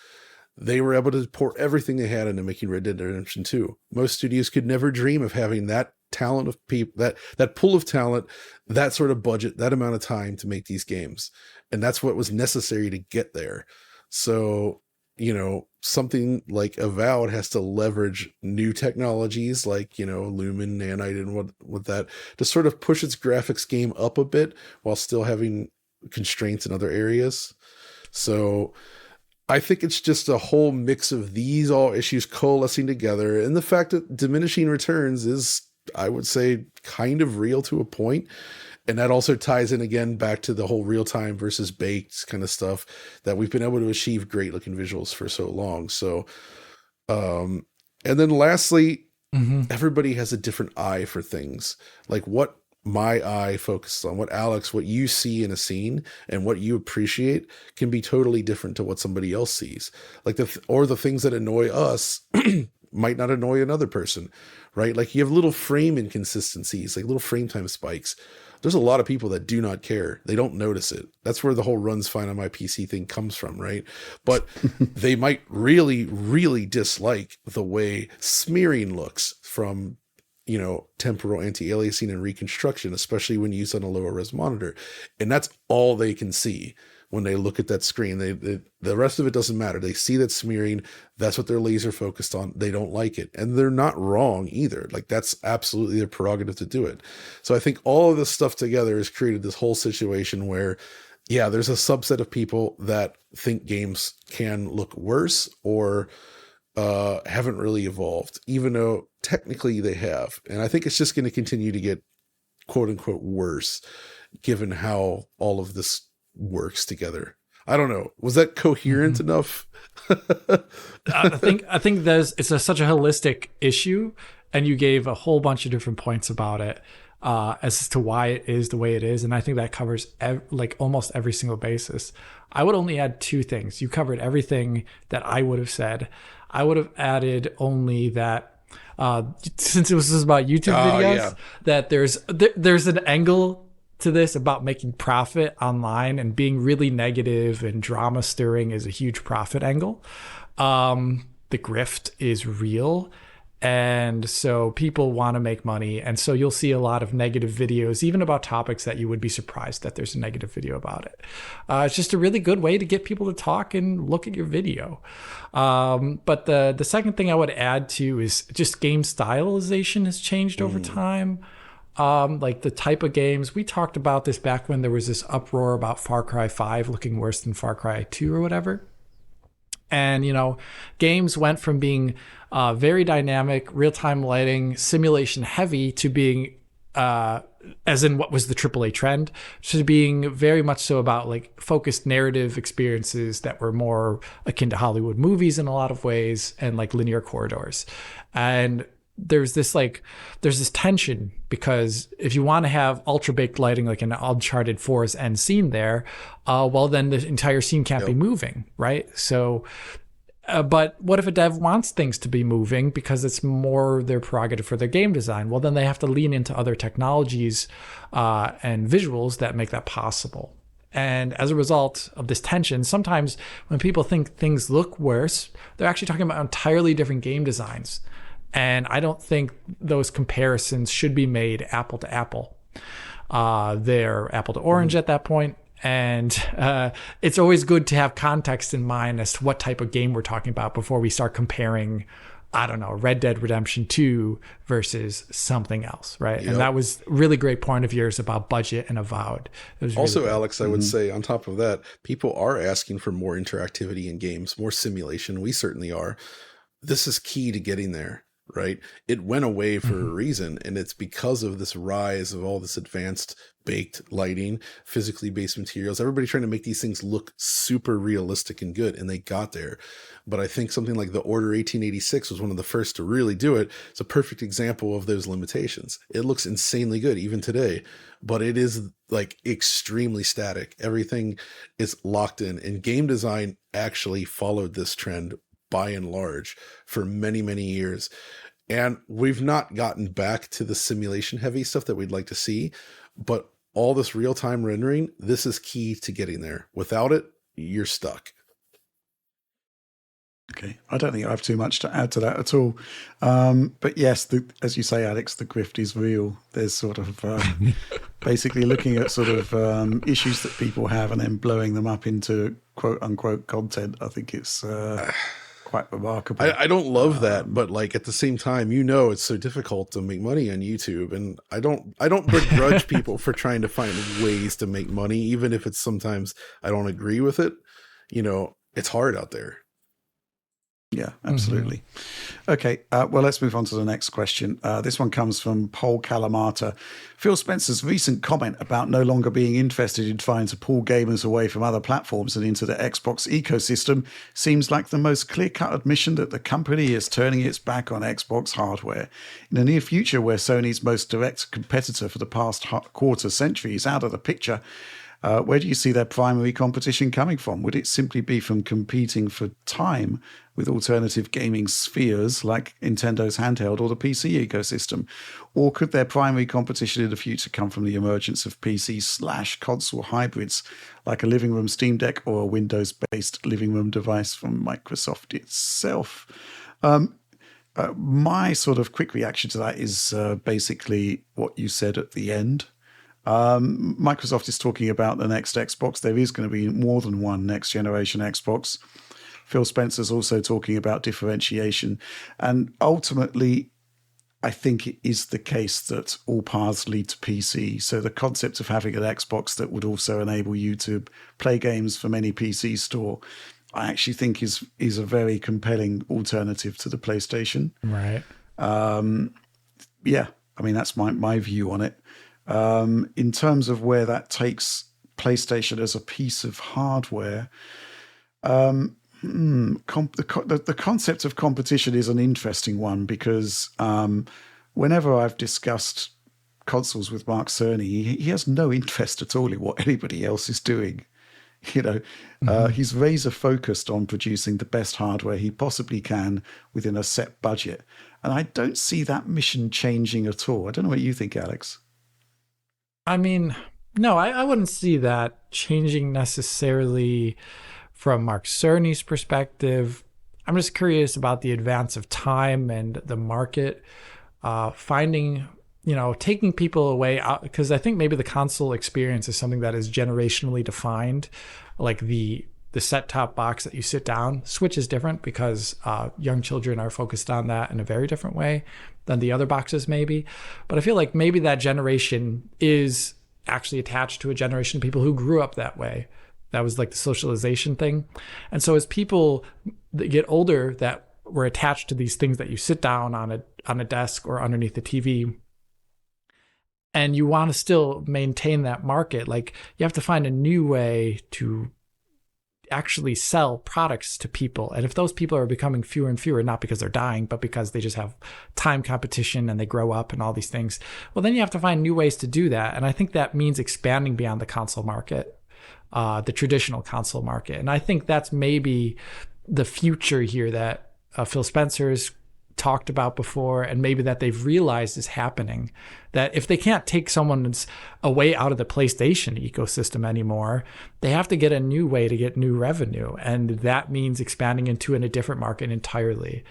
They were able to pour everything they had into making Red Dead Redemption 2. Most studios could never dream of having that talent of people, that pool of talent, that sort of budget, that amount of time to make these games. And that's what was necessary to get there. So, you know, something like Avowed has to leverage new technologies like, you know, Lumen, Nanite, and what that, to sort of push its graphics game up a bit while still having constraints in other areas. So I think it's just a whole mix of these all issues coalescing together. And the fact that diminishing returns is, I would say, kind of real to a point. And that also ties in again back to the whole real-time versus baked kind of stuff that we've been able to achieve great looking visuals for so long. So, and then lastly, everybody has a different eye for things. Like what my eye focuses on, what Alex, what you see in a scene and what you appreciate can be totally different to what somebody else sees. Like the things that annoy us might not annoy another person, right? Like you have little frame inconsistencies, like little frame time spikes. There's a lot of people that do not care. They don't notice it. That's where the whole runs fine on my PC thing comes from, right? But they might really, really dislike the way smearing looks from, you know, temporal anti-aliasing and reconstruction, especially when used on a lower res monitor. And that's all they can see when they look at that screen. The rest of it doesn't matter. They see that smearing. That's what they're laser focused on. They don't like it. And they're not wrong either. Like that's absolutely their prerogative to do it. So I think all of this stuff together has created this whole situation where, yeah, there's a subset of people that think games can look worse or haven't really evolved, even though technically they have. And I think it's just going to continue to get quote unquote worse given how all of this works together. I don't know. Was that coherent enough? I think it's such a holistic issue, and you gave a whole bunch of different points about it as to why it is the way it is. And I think that covers like almost every single basis. I would only add two things. You covered everything that I would have said. I would have added only that since this is about YouTube videos, that there's an angle to this about making profit online, and being really negative and drama stirring is a huge profit angle. The grift is real, And so people want to make money. And so you'll see a lot of negative videos, even about topics that you would be surprised that there's a negative video about it. It's just a really good way to get people to talk and look at your video. But the second thing I would add to is just game stylization has changed over time. Like the type of games. We talked about this back when there was this uproar about Far Cry 5 looking worse than Far Cry 2 or whatever. And, games went from being very dynamic, real-time lighting, simulation heavy to being, as in what was the AAA trend, to being very much so about like focused narrative experiences that were more akin to Hollywood movies in a lot of ways and like linear corridors. And there's this tension, because if you want to have ultra baked lighting like an Uncharted 4's end scene there, well then the entire scene can't be moving, right? So but what if a dev wants things to be moving because it's more their prerogative for their game design? Well, then they have to lean into other technologies and visuals that make that possible. And as a result of this tension, sometimes when people think things look worse, they're actually talking about entirely different game designs. And I don't think those comparisons should be made apple to apple. They're apple to orange at that point. And it's always good to have context in mind as to what type of game we're talking about before we start comparing, I don't know, Red Dead Redemption 2 versus something else, right? Yep. And that was a really great point of yours about budget and Avowed. It was also, really Alex, I would say on top of that, people are asking for more interactivity in games, more simulation. We certainly are. This is key to getting there. Right? It went away for a reason, and it's because of this rise of all this advanced baked lighting, physically based materials, everybody trying to make these things look super realistic and good, and they got there. But I think something like the Order 1886 was one of the first to really do it. It's a perfect example of those limitations. It looks insanely good even today, but it is like extremely static. Everything is locked in, and game design actually followed this trend by and large for many, many years. And we've not gotten back to the simulation heavy stuff that we'd like to see, but all this real-time rendering, this is key to getting there. Without it, you're stuck. Okay. I don't think I have too much to add to that at all. But yes, as you say, Alex, the grift is real. There's sort of basically looking at sort of issues that people have and then blowing them up into quote unquote content. I think it's quite remarkable. I don't love that, but like at the same time, it's so difficult to make money on YouTube, and I don't begrudge people for trying to find ways to make money, even if it's sometimes I don't agree with it. It's hard out there. Yeah, absolutely. Okay, well, let's move on to the next question. This one comes from Paul Calamata. Phil Spencer's recent comment about no longer being interested in trying to pull gamers away from other platforms and into the Xbox ecosystem seems like the most clear-cut admission that the company is turning its back on Xbox hardware. In the near future, where Sony's most direct competitor for the past quarter century is out of the picture, where do you see their primary competition coming from? Would it simply be from competing for time with alternative gaming spheres like Nintendo's handheld or the PC ecosystem? Or could their primary competition in the future come from the emergence of PC/console hybrids like a living room Steam Deck or a Windows-based living room device from Microsoft itself? My sort of quick reaction to that is basically what you said at the end. Microsoft is talking about the next Xbox. There is going to be more than one next generation Xbox. Phil Spencer's also talking about differentiation. And ultimately, I think it is the case that all paths lead to PC. So the concept of having an Xbox that would also enable you to play games from any PC store, I actually think is a very compelling alternative to the PlayStation. Right. Yeah, I mean, that's my view on it. In terms of where that takes PlayStation as a piece of hardware, the concept of competition is an interesting one because whenever I've discussed consoles with Mark Cerny, he has no interest at all in what anybody else is doing. He's razor focused on producing the best hardware he possibly can within a set budget. And I don't see that mission changing at all. I don't know what you think, Alex. I mean, no, I wouldn't see that changing necessarily from Mark Cerny's perspective. I'm just curious about the advance of time and the market, finding, taking people away out, because I think maybe the console experience is something that is generationally defined, like the set-top box that you sit down. Switch is different because young children are focused on that in a very different way than the other boxes maybe. But I feel like maybe that generation is actually attached to a generation of people who grew up that way. That was like the socialization thing. And so as people that get older that were attached to these things that you sit down on a desk or underneath the TV, and you want to still maintain that market, like you have to find a new way to actually sell products to people. And if those people are becoming fewer and fewer, not because they're dying, but because they just have time competition and they grow up and all these things, well, then you have to find new ways to do that. And I think that means expanding beyond the console market, the traditional console market. And I think that's maybe the future here that Phil Spencer's talked about before, and maybe that they've realized is happening, that if they can't take someone's away out of the PlayStation ecosystem anymore, they have to get a new way to get new revenue. And that means expanding into a different market entirely.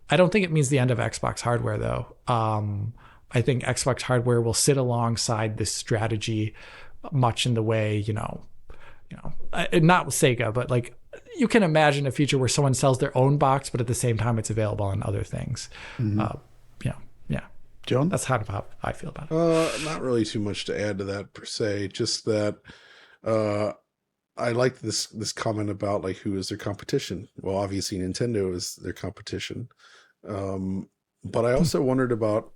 I don't think it means the end of Xbox hardware, though. I think Xbox hardware will sit alongside this strategy much in the way, not with Sega, but like you can imagine a future where someone sells their own box, but at the same time it's available on other things. Mm-hmm. Yeah. John? That's how I feel about it. Not really too much to add to that per se. Just that I like this comment about like who is their competition. Well, obviously Nintendo is their competition, but I also wondered about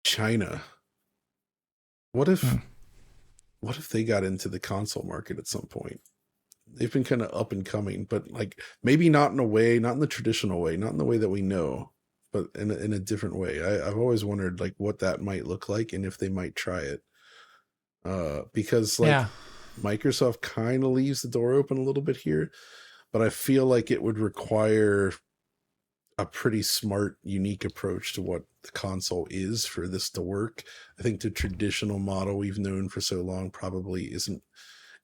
China. What if they got into the console market at some point? They've been kind of up and coming, but like maybe not in the traditional way, not in the way that we know, but in a different way. I've always wondered like what that might look like and if they might try it. Because like Microsoft kind of leaves the door open a little bit here, but I feel like it would require a pretty smart, unique approach to what the console is for this to work. I think the traditional model we've known for so long probably isn't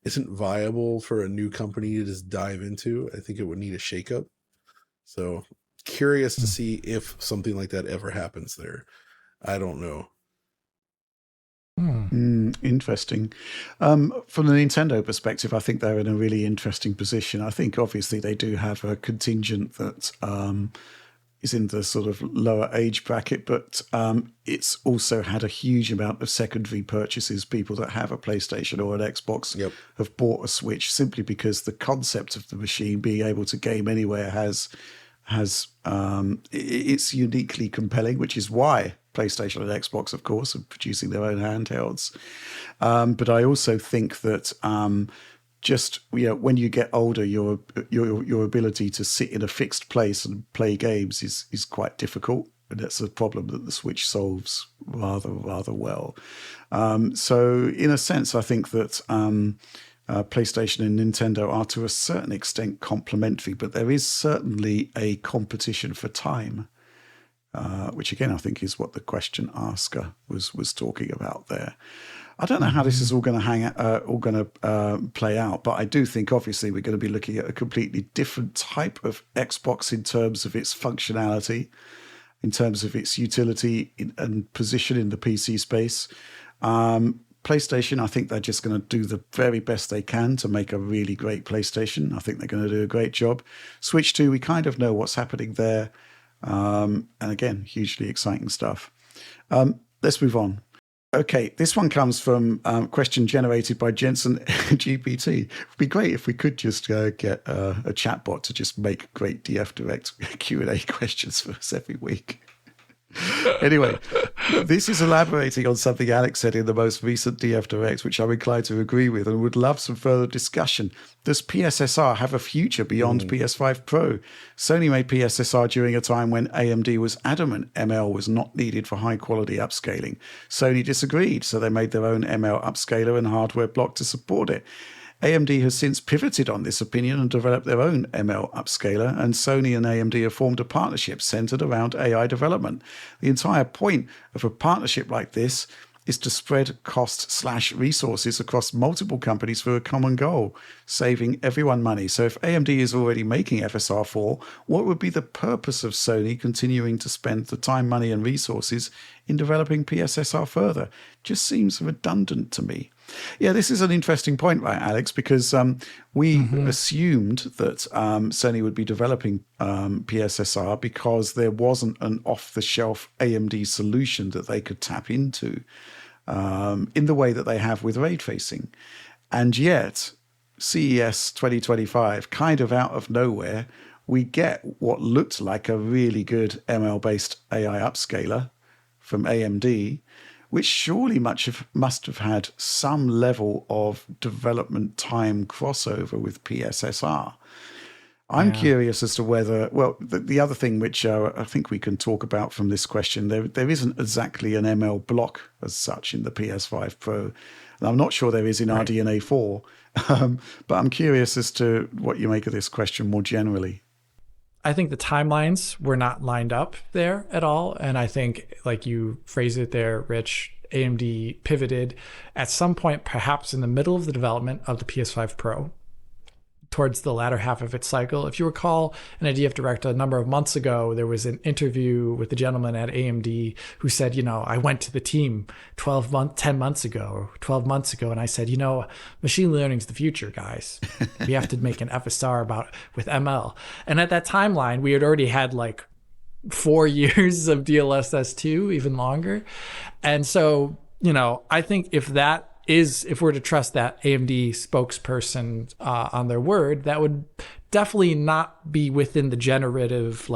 viable for a new company to just dive into. I think it would need a shakeup. So curious to see if something like that ever happens there. I don't know. Interesting. From the Nintendo perspective, I think they're in a really interesting position. I think obviously they do have a contingent that is in the sort of lower age bracket, but it's also had a huge amount of secondary purchases. People that have a PlayStation or an Xbox have bought a Switch simply because the concept of the machine being able to game anywhere has it's uniquely compelling, which is why PlayStation and Xbox, of course, are producing their own handhelds. But I also think that when you get older, your ability to sit in a fixed place and play games is quite difficult, and that's a problem that the Switch solves rather well. So in a sense, I think that PlayStation and Nintendo are to a certain extent complementary, but there is certainly a competition for time, which again I think is what the question asker was talking about there. I don't know how this is all going to play out, but I do think obviously we're going to be looking at a completely different type of Xbox in terms of its functionality, in terms of its utility and position in the PC space. PlayStation, I think they're just going to do the very best they can to make a really great PlayStation. I think they're going to do a great job. Switch 2, we kind of know what's happening there. And again, hugely exciting stuff. Let's move on. Okay, this one comes from a question generated by Jensen GPT. It would be great if we could just get a chatbot to just make great DF Direct Q&A questions for us every week. Anyway, this is elaborating on something Alex said in the most recent DF Direct, which I'm inclined to agree with and would love some further discussion. Does PSSR have a future beyond PS5 Pro? Sony made PSSR during a time when AMD was adamant ML was not needed for high-quality upscaling. Sony disagreed, so they made their own ML upscaler and hardware block to support it. AMD has since pivoted on this opinion and developed their own ML upscaler, and Sony and AMD have formed a partnership centered around AI development. The entire point of a partnership like this is to spread cost/resources across multiple companies for a common goal, saving everyone money. So if AMD is already making FSR4, what would be the purpose of Sony continuing to spend the time, money, and resources in developing PSSR further? Just seems redundant to me. Yeah, this is an interesting point, right, Alex? Because we assumed that Sony would be developing PSSR because there wasn't an off-the-shelf AMD solution that they could tap into in the way that they have with ray tracing. And yet, CES 2025, kind of out of nowhere, we get what looked like a really good ML-based AI upscaler from AMD, which surely must have had some level of development time crossover with PSSR. I'm curious as to whether, well, the other thing which I think we can talk about from this question, there isn't exactly an ML block as such in the PS5 Pro. And I'm not sure there is in RDNA 4, but I'm curious as to what you make of this question more generally. I think the timelines were not lined up there at all. And I think, like you phrased it there, Rich, AMD pivoted at some point, perhaps in the middle of the development of the PS5 Pro, towards the latter half of its cycle. If you recall, an IDF Direct a number of months ago, there was an interview with the gentleman at AMD who said, I went to the team 10 months ago, or 12 months ago, and I said, machine learning's the future, guys. We have to make an FSR with ML. And at that timeline, we had already had like 4 years of DLSS2, even longer. And so, I think if we're to trust that AMD spokesperson on their word, that would definitely not be within the generative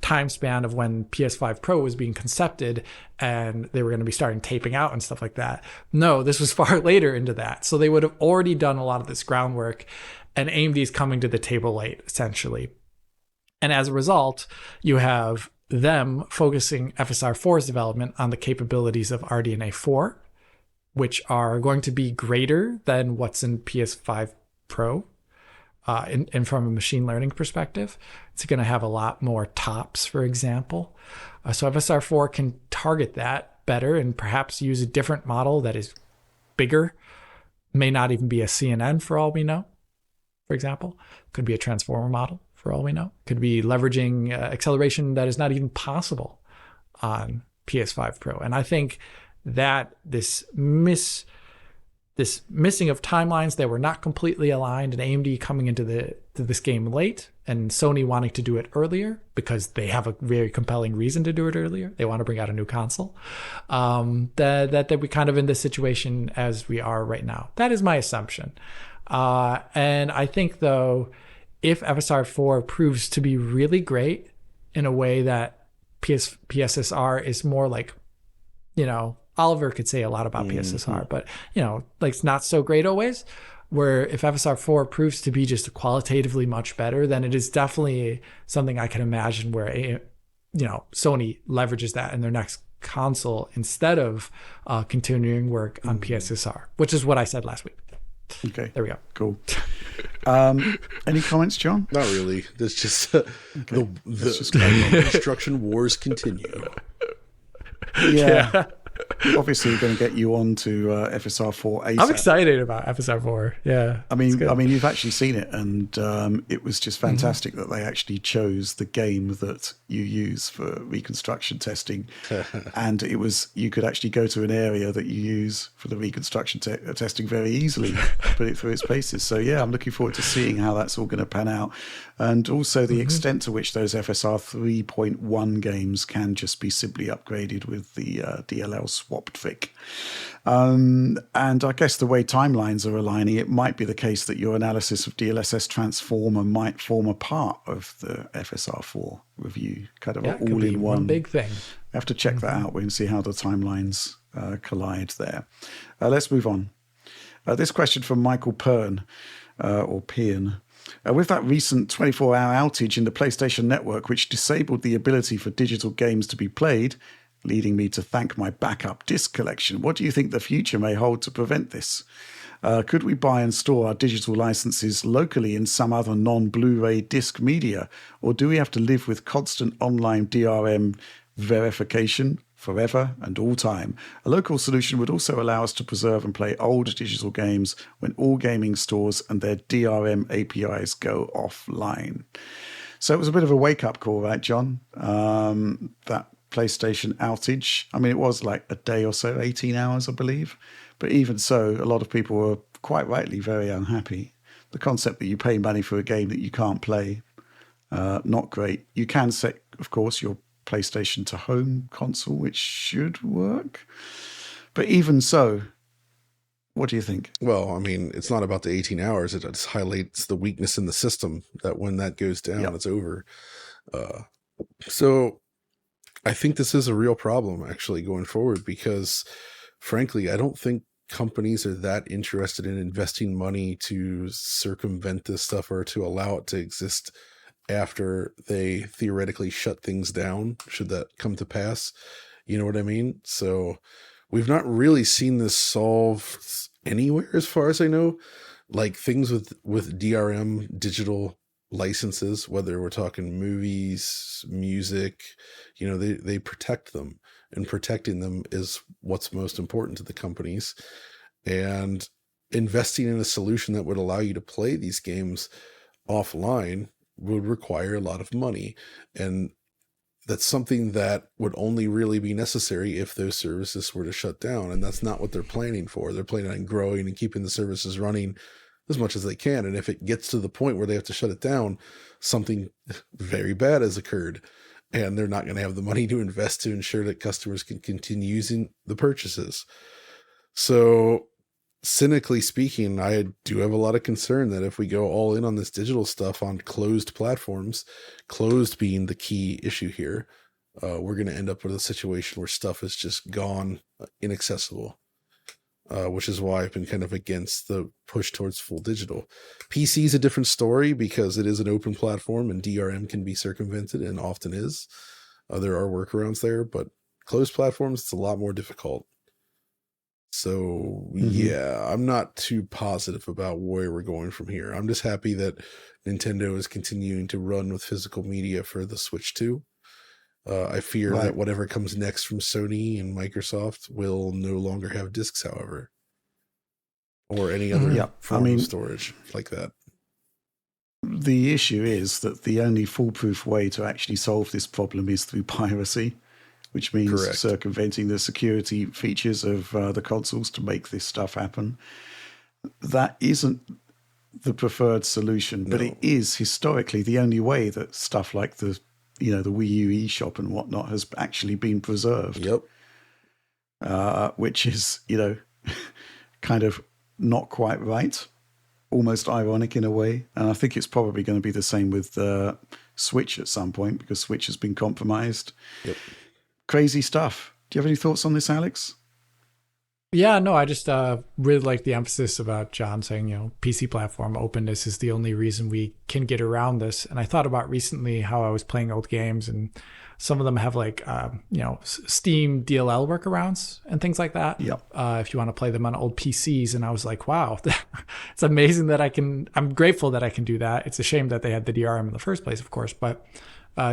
time span of when PS5 Pro was being concepted and they were going to be starting taping out and stuff like that. No, this was far later into that. So they would have already done a lot of this groundwork, and AMD is coming to the table late, essentially. And as a result, you have them focusing FSR4's development on the capabilities of RDNA 4, which are going to be greater than what's in PS5 Pro. And from a machine learning perspective, it's going to have a lot more TOPS, for example. So FSR4 can target that better and perhaps use a different model that is bigger. May not even be a CNN for all we know, for example. Could be a transformer model for all we know. Could be leveraging acceleration that is not even possible on PS5 Pro. And I think that this missing of timelines that were not completely aligned, and AMD coming into this game late, and Sony wanting to do it earlier because they have a very compelling reason to do it earlier. They want to bring out a new console. That we're kind of in this situation as we are right now. That is my assumption. And I think, though, if FSR4 proves to be really great in a way that PSSR is more like, Oliver could say a lot about PSSR, but, it's not so great always. Where if FSR4 proves to be just qualitatively much better, then it is definitely something I can imagine where, Sony leverages that in their next console instead of continuing work on PSSR, which is what I said last week. Okay. There we go. Cool. Any comments, John? Not really. There's just the construction wars continue. Yeah. Obviously, we're going to get you on to FSR4 ASAP. I'm excited about FSR4. Yeah. I mean, you've actually seen it, and it was just fantastic that they actually chose the game that you use for reconstruction testing, and you could actually go to an area that you use for the reconstruction testing very easily, put it through its paces. So yeah, I'm looking forward to seeing how that's all going to pan out, and also the extent to which those FSR 3.1 games can just be simply upgraded with the DLL swap trick. And I guess the way timelines are aligning, it might be the case that your analysis of DLSS transformer might form a part of the FSR4 review, kind of all in one big thing. We have to check that out. We can see how the timelines collide there. Let's move on. This question from Michael Pern, or Pearn. With that recent 24-hour outage in the PlayStation Network, which disabled the ability for digital games to be played, leading me to thank my backup disc collection, what do you think the future may hold to prevent this? Could we buy and store our digital licenses locally in some other non-Blu-ray disc media, or do we have to live with constant online DRM verification forever and all time. A local solution would also allow us to preserve and play old digital games when all gaming stores and their DRM APIs go offline. So it was a bit of a wake-up call, right, John? That PlayStation outage. I mean, it was like a day or so, 18 hours, I believe. But even so, a lot of people were quite rightly very unhappy. The concept that you pay money for a game that you can't play, not great. You can set, of course, your PlayStation to home console, which should work. But even so, what do you think? Well, I mean, it's not about the 18 hours. It just highlights the weakness in the system that when that goes down, it's over. So I think this is a real problem actually going forward because frankly, I don't think companies are that interested in investing money to circumvent this stuff or to allow it to exist after they theoretically shut things down, should that come to pass. You know what I mean? So we've not really seen this solved anywhere as far as I know. Like things with DRM digital licenses, whether we're talking movies, music, they protect them, and protecting them is what's most important to the companies. And investing in a solution that would allow you to play these games offline would require a lot of money. And that's something that would only really be necessary if those services were to shut down. And that's not what they're planning for. They're planning on growing and keeping the services running as much as they can. And if it gets to the point where they have to shut it down, something very bad has occurred. And they're not going to have the money to invest to ensure that customers can continue using the purchases. So cynically speaking, I do have a lot of concern that if we go all in on this digital stuff on closed platforms, closed being the key issue here, we're going to end up with a situation where stuff is just gone, inaccessible, which is why I've been kind of against the push towards full digital. PC is a different story because it is an open platform and DRM can be circumvented and often is. There are workarounds there, but closed platforms, it's a lot more difficult. So yeah, I'm not too positive about where we're going from here. I'm just happy that Nintendo is continuing to run with physical media for the Switch 2. I fear that whatever comes next from Sony and Microsoft will no longer have discs, however, or any other form of storage like that. The issue is that the only foolproof way to actually solve this problem is through piracy, which means circumventing the security features of the consoles to make this stuff happen. That isn't the preferred solution, but it is historically the only way that stuff like the Wii U eShop and whatnot has actually been preserved. Which is, kind of not quite right, almost ironic in a way. And I think it's probably going to be the same with Switch at some point because Switch has been compromised. Crazy stuff. Do you have any thoughts on this, Alex? Yeah, no, I just really like the emphasis about John saying, PC platform openness is the only reason we can get around this. And I thought about recently how I was playing old games and some of them have like, Steam DLL workarounds and things like that. If you want to play them on old PCs. And I was like, wow, it's amazing that I'm grateful that I can do that. It's a shame that they had the DRM in the first place, of course, but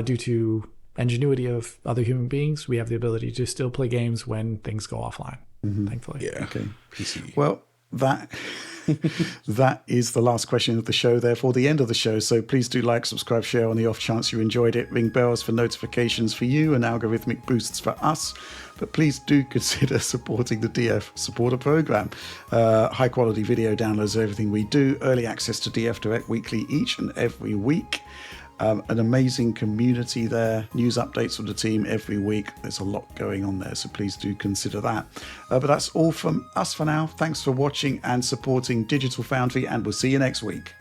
due to ingenuity of other human beings, we have the ability to still play games when things go offline, thankfully. Okay. PC. Well, that is the last question of the show, therefore the end of the show. So please do like, subscribe, share on the off chance you enjoyed it. Ring bells for notifications for you and algorithmic boosts for us. But please do consider supporting the DF supporter program. High quality video downloads of everything we do. Early access to DF Direct weekly each and every week. An amazing community there, news updates from the team every week. There's a lot going on there, so please do consider that. But that's all from us for now. Thanks for watching and supporting Digital Foundry, and we'll see you next week.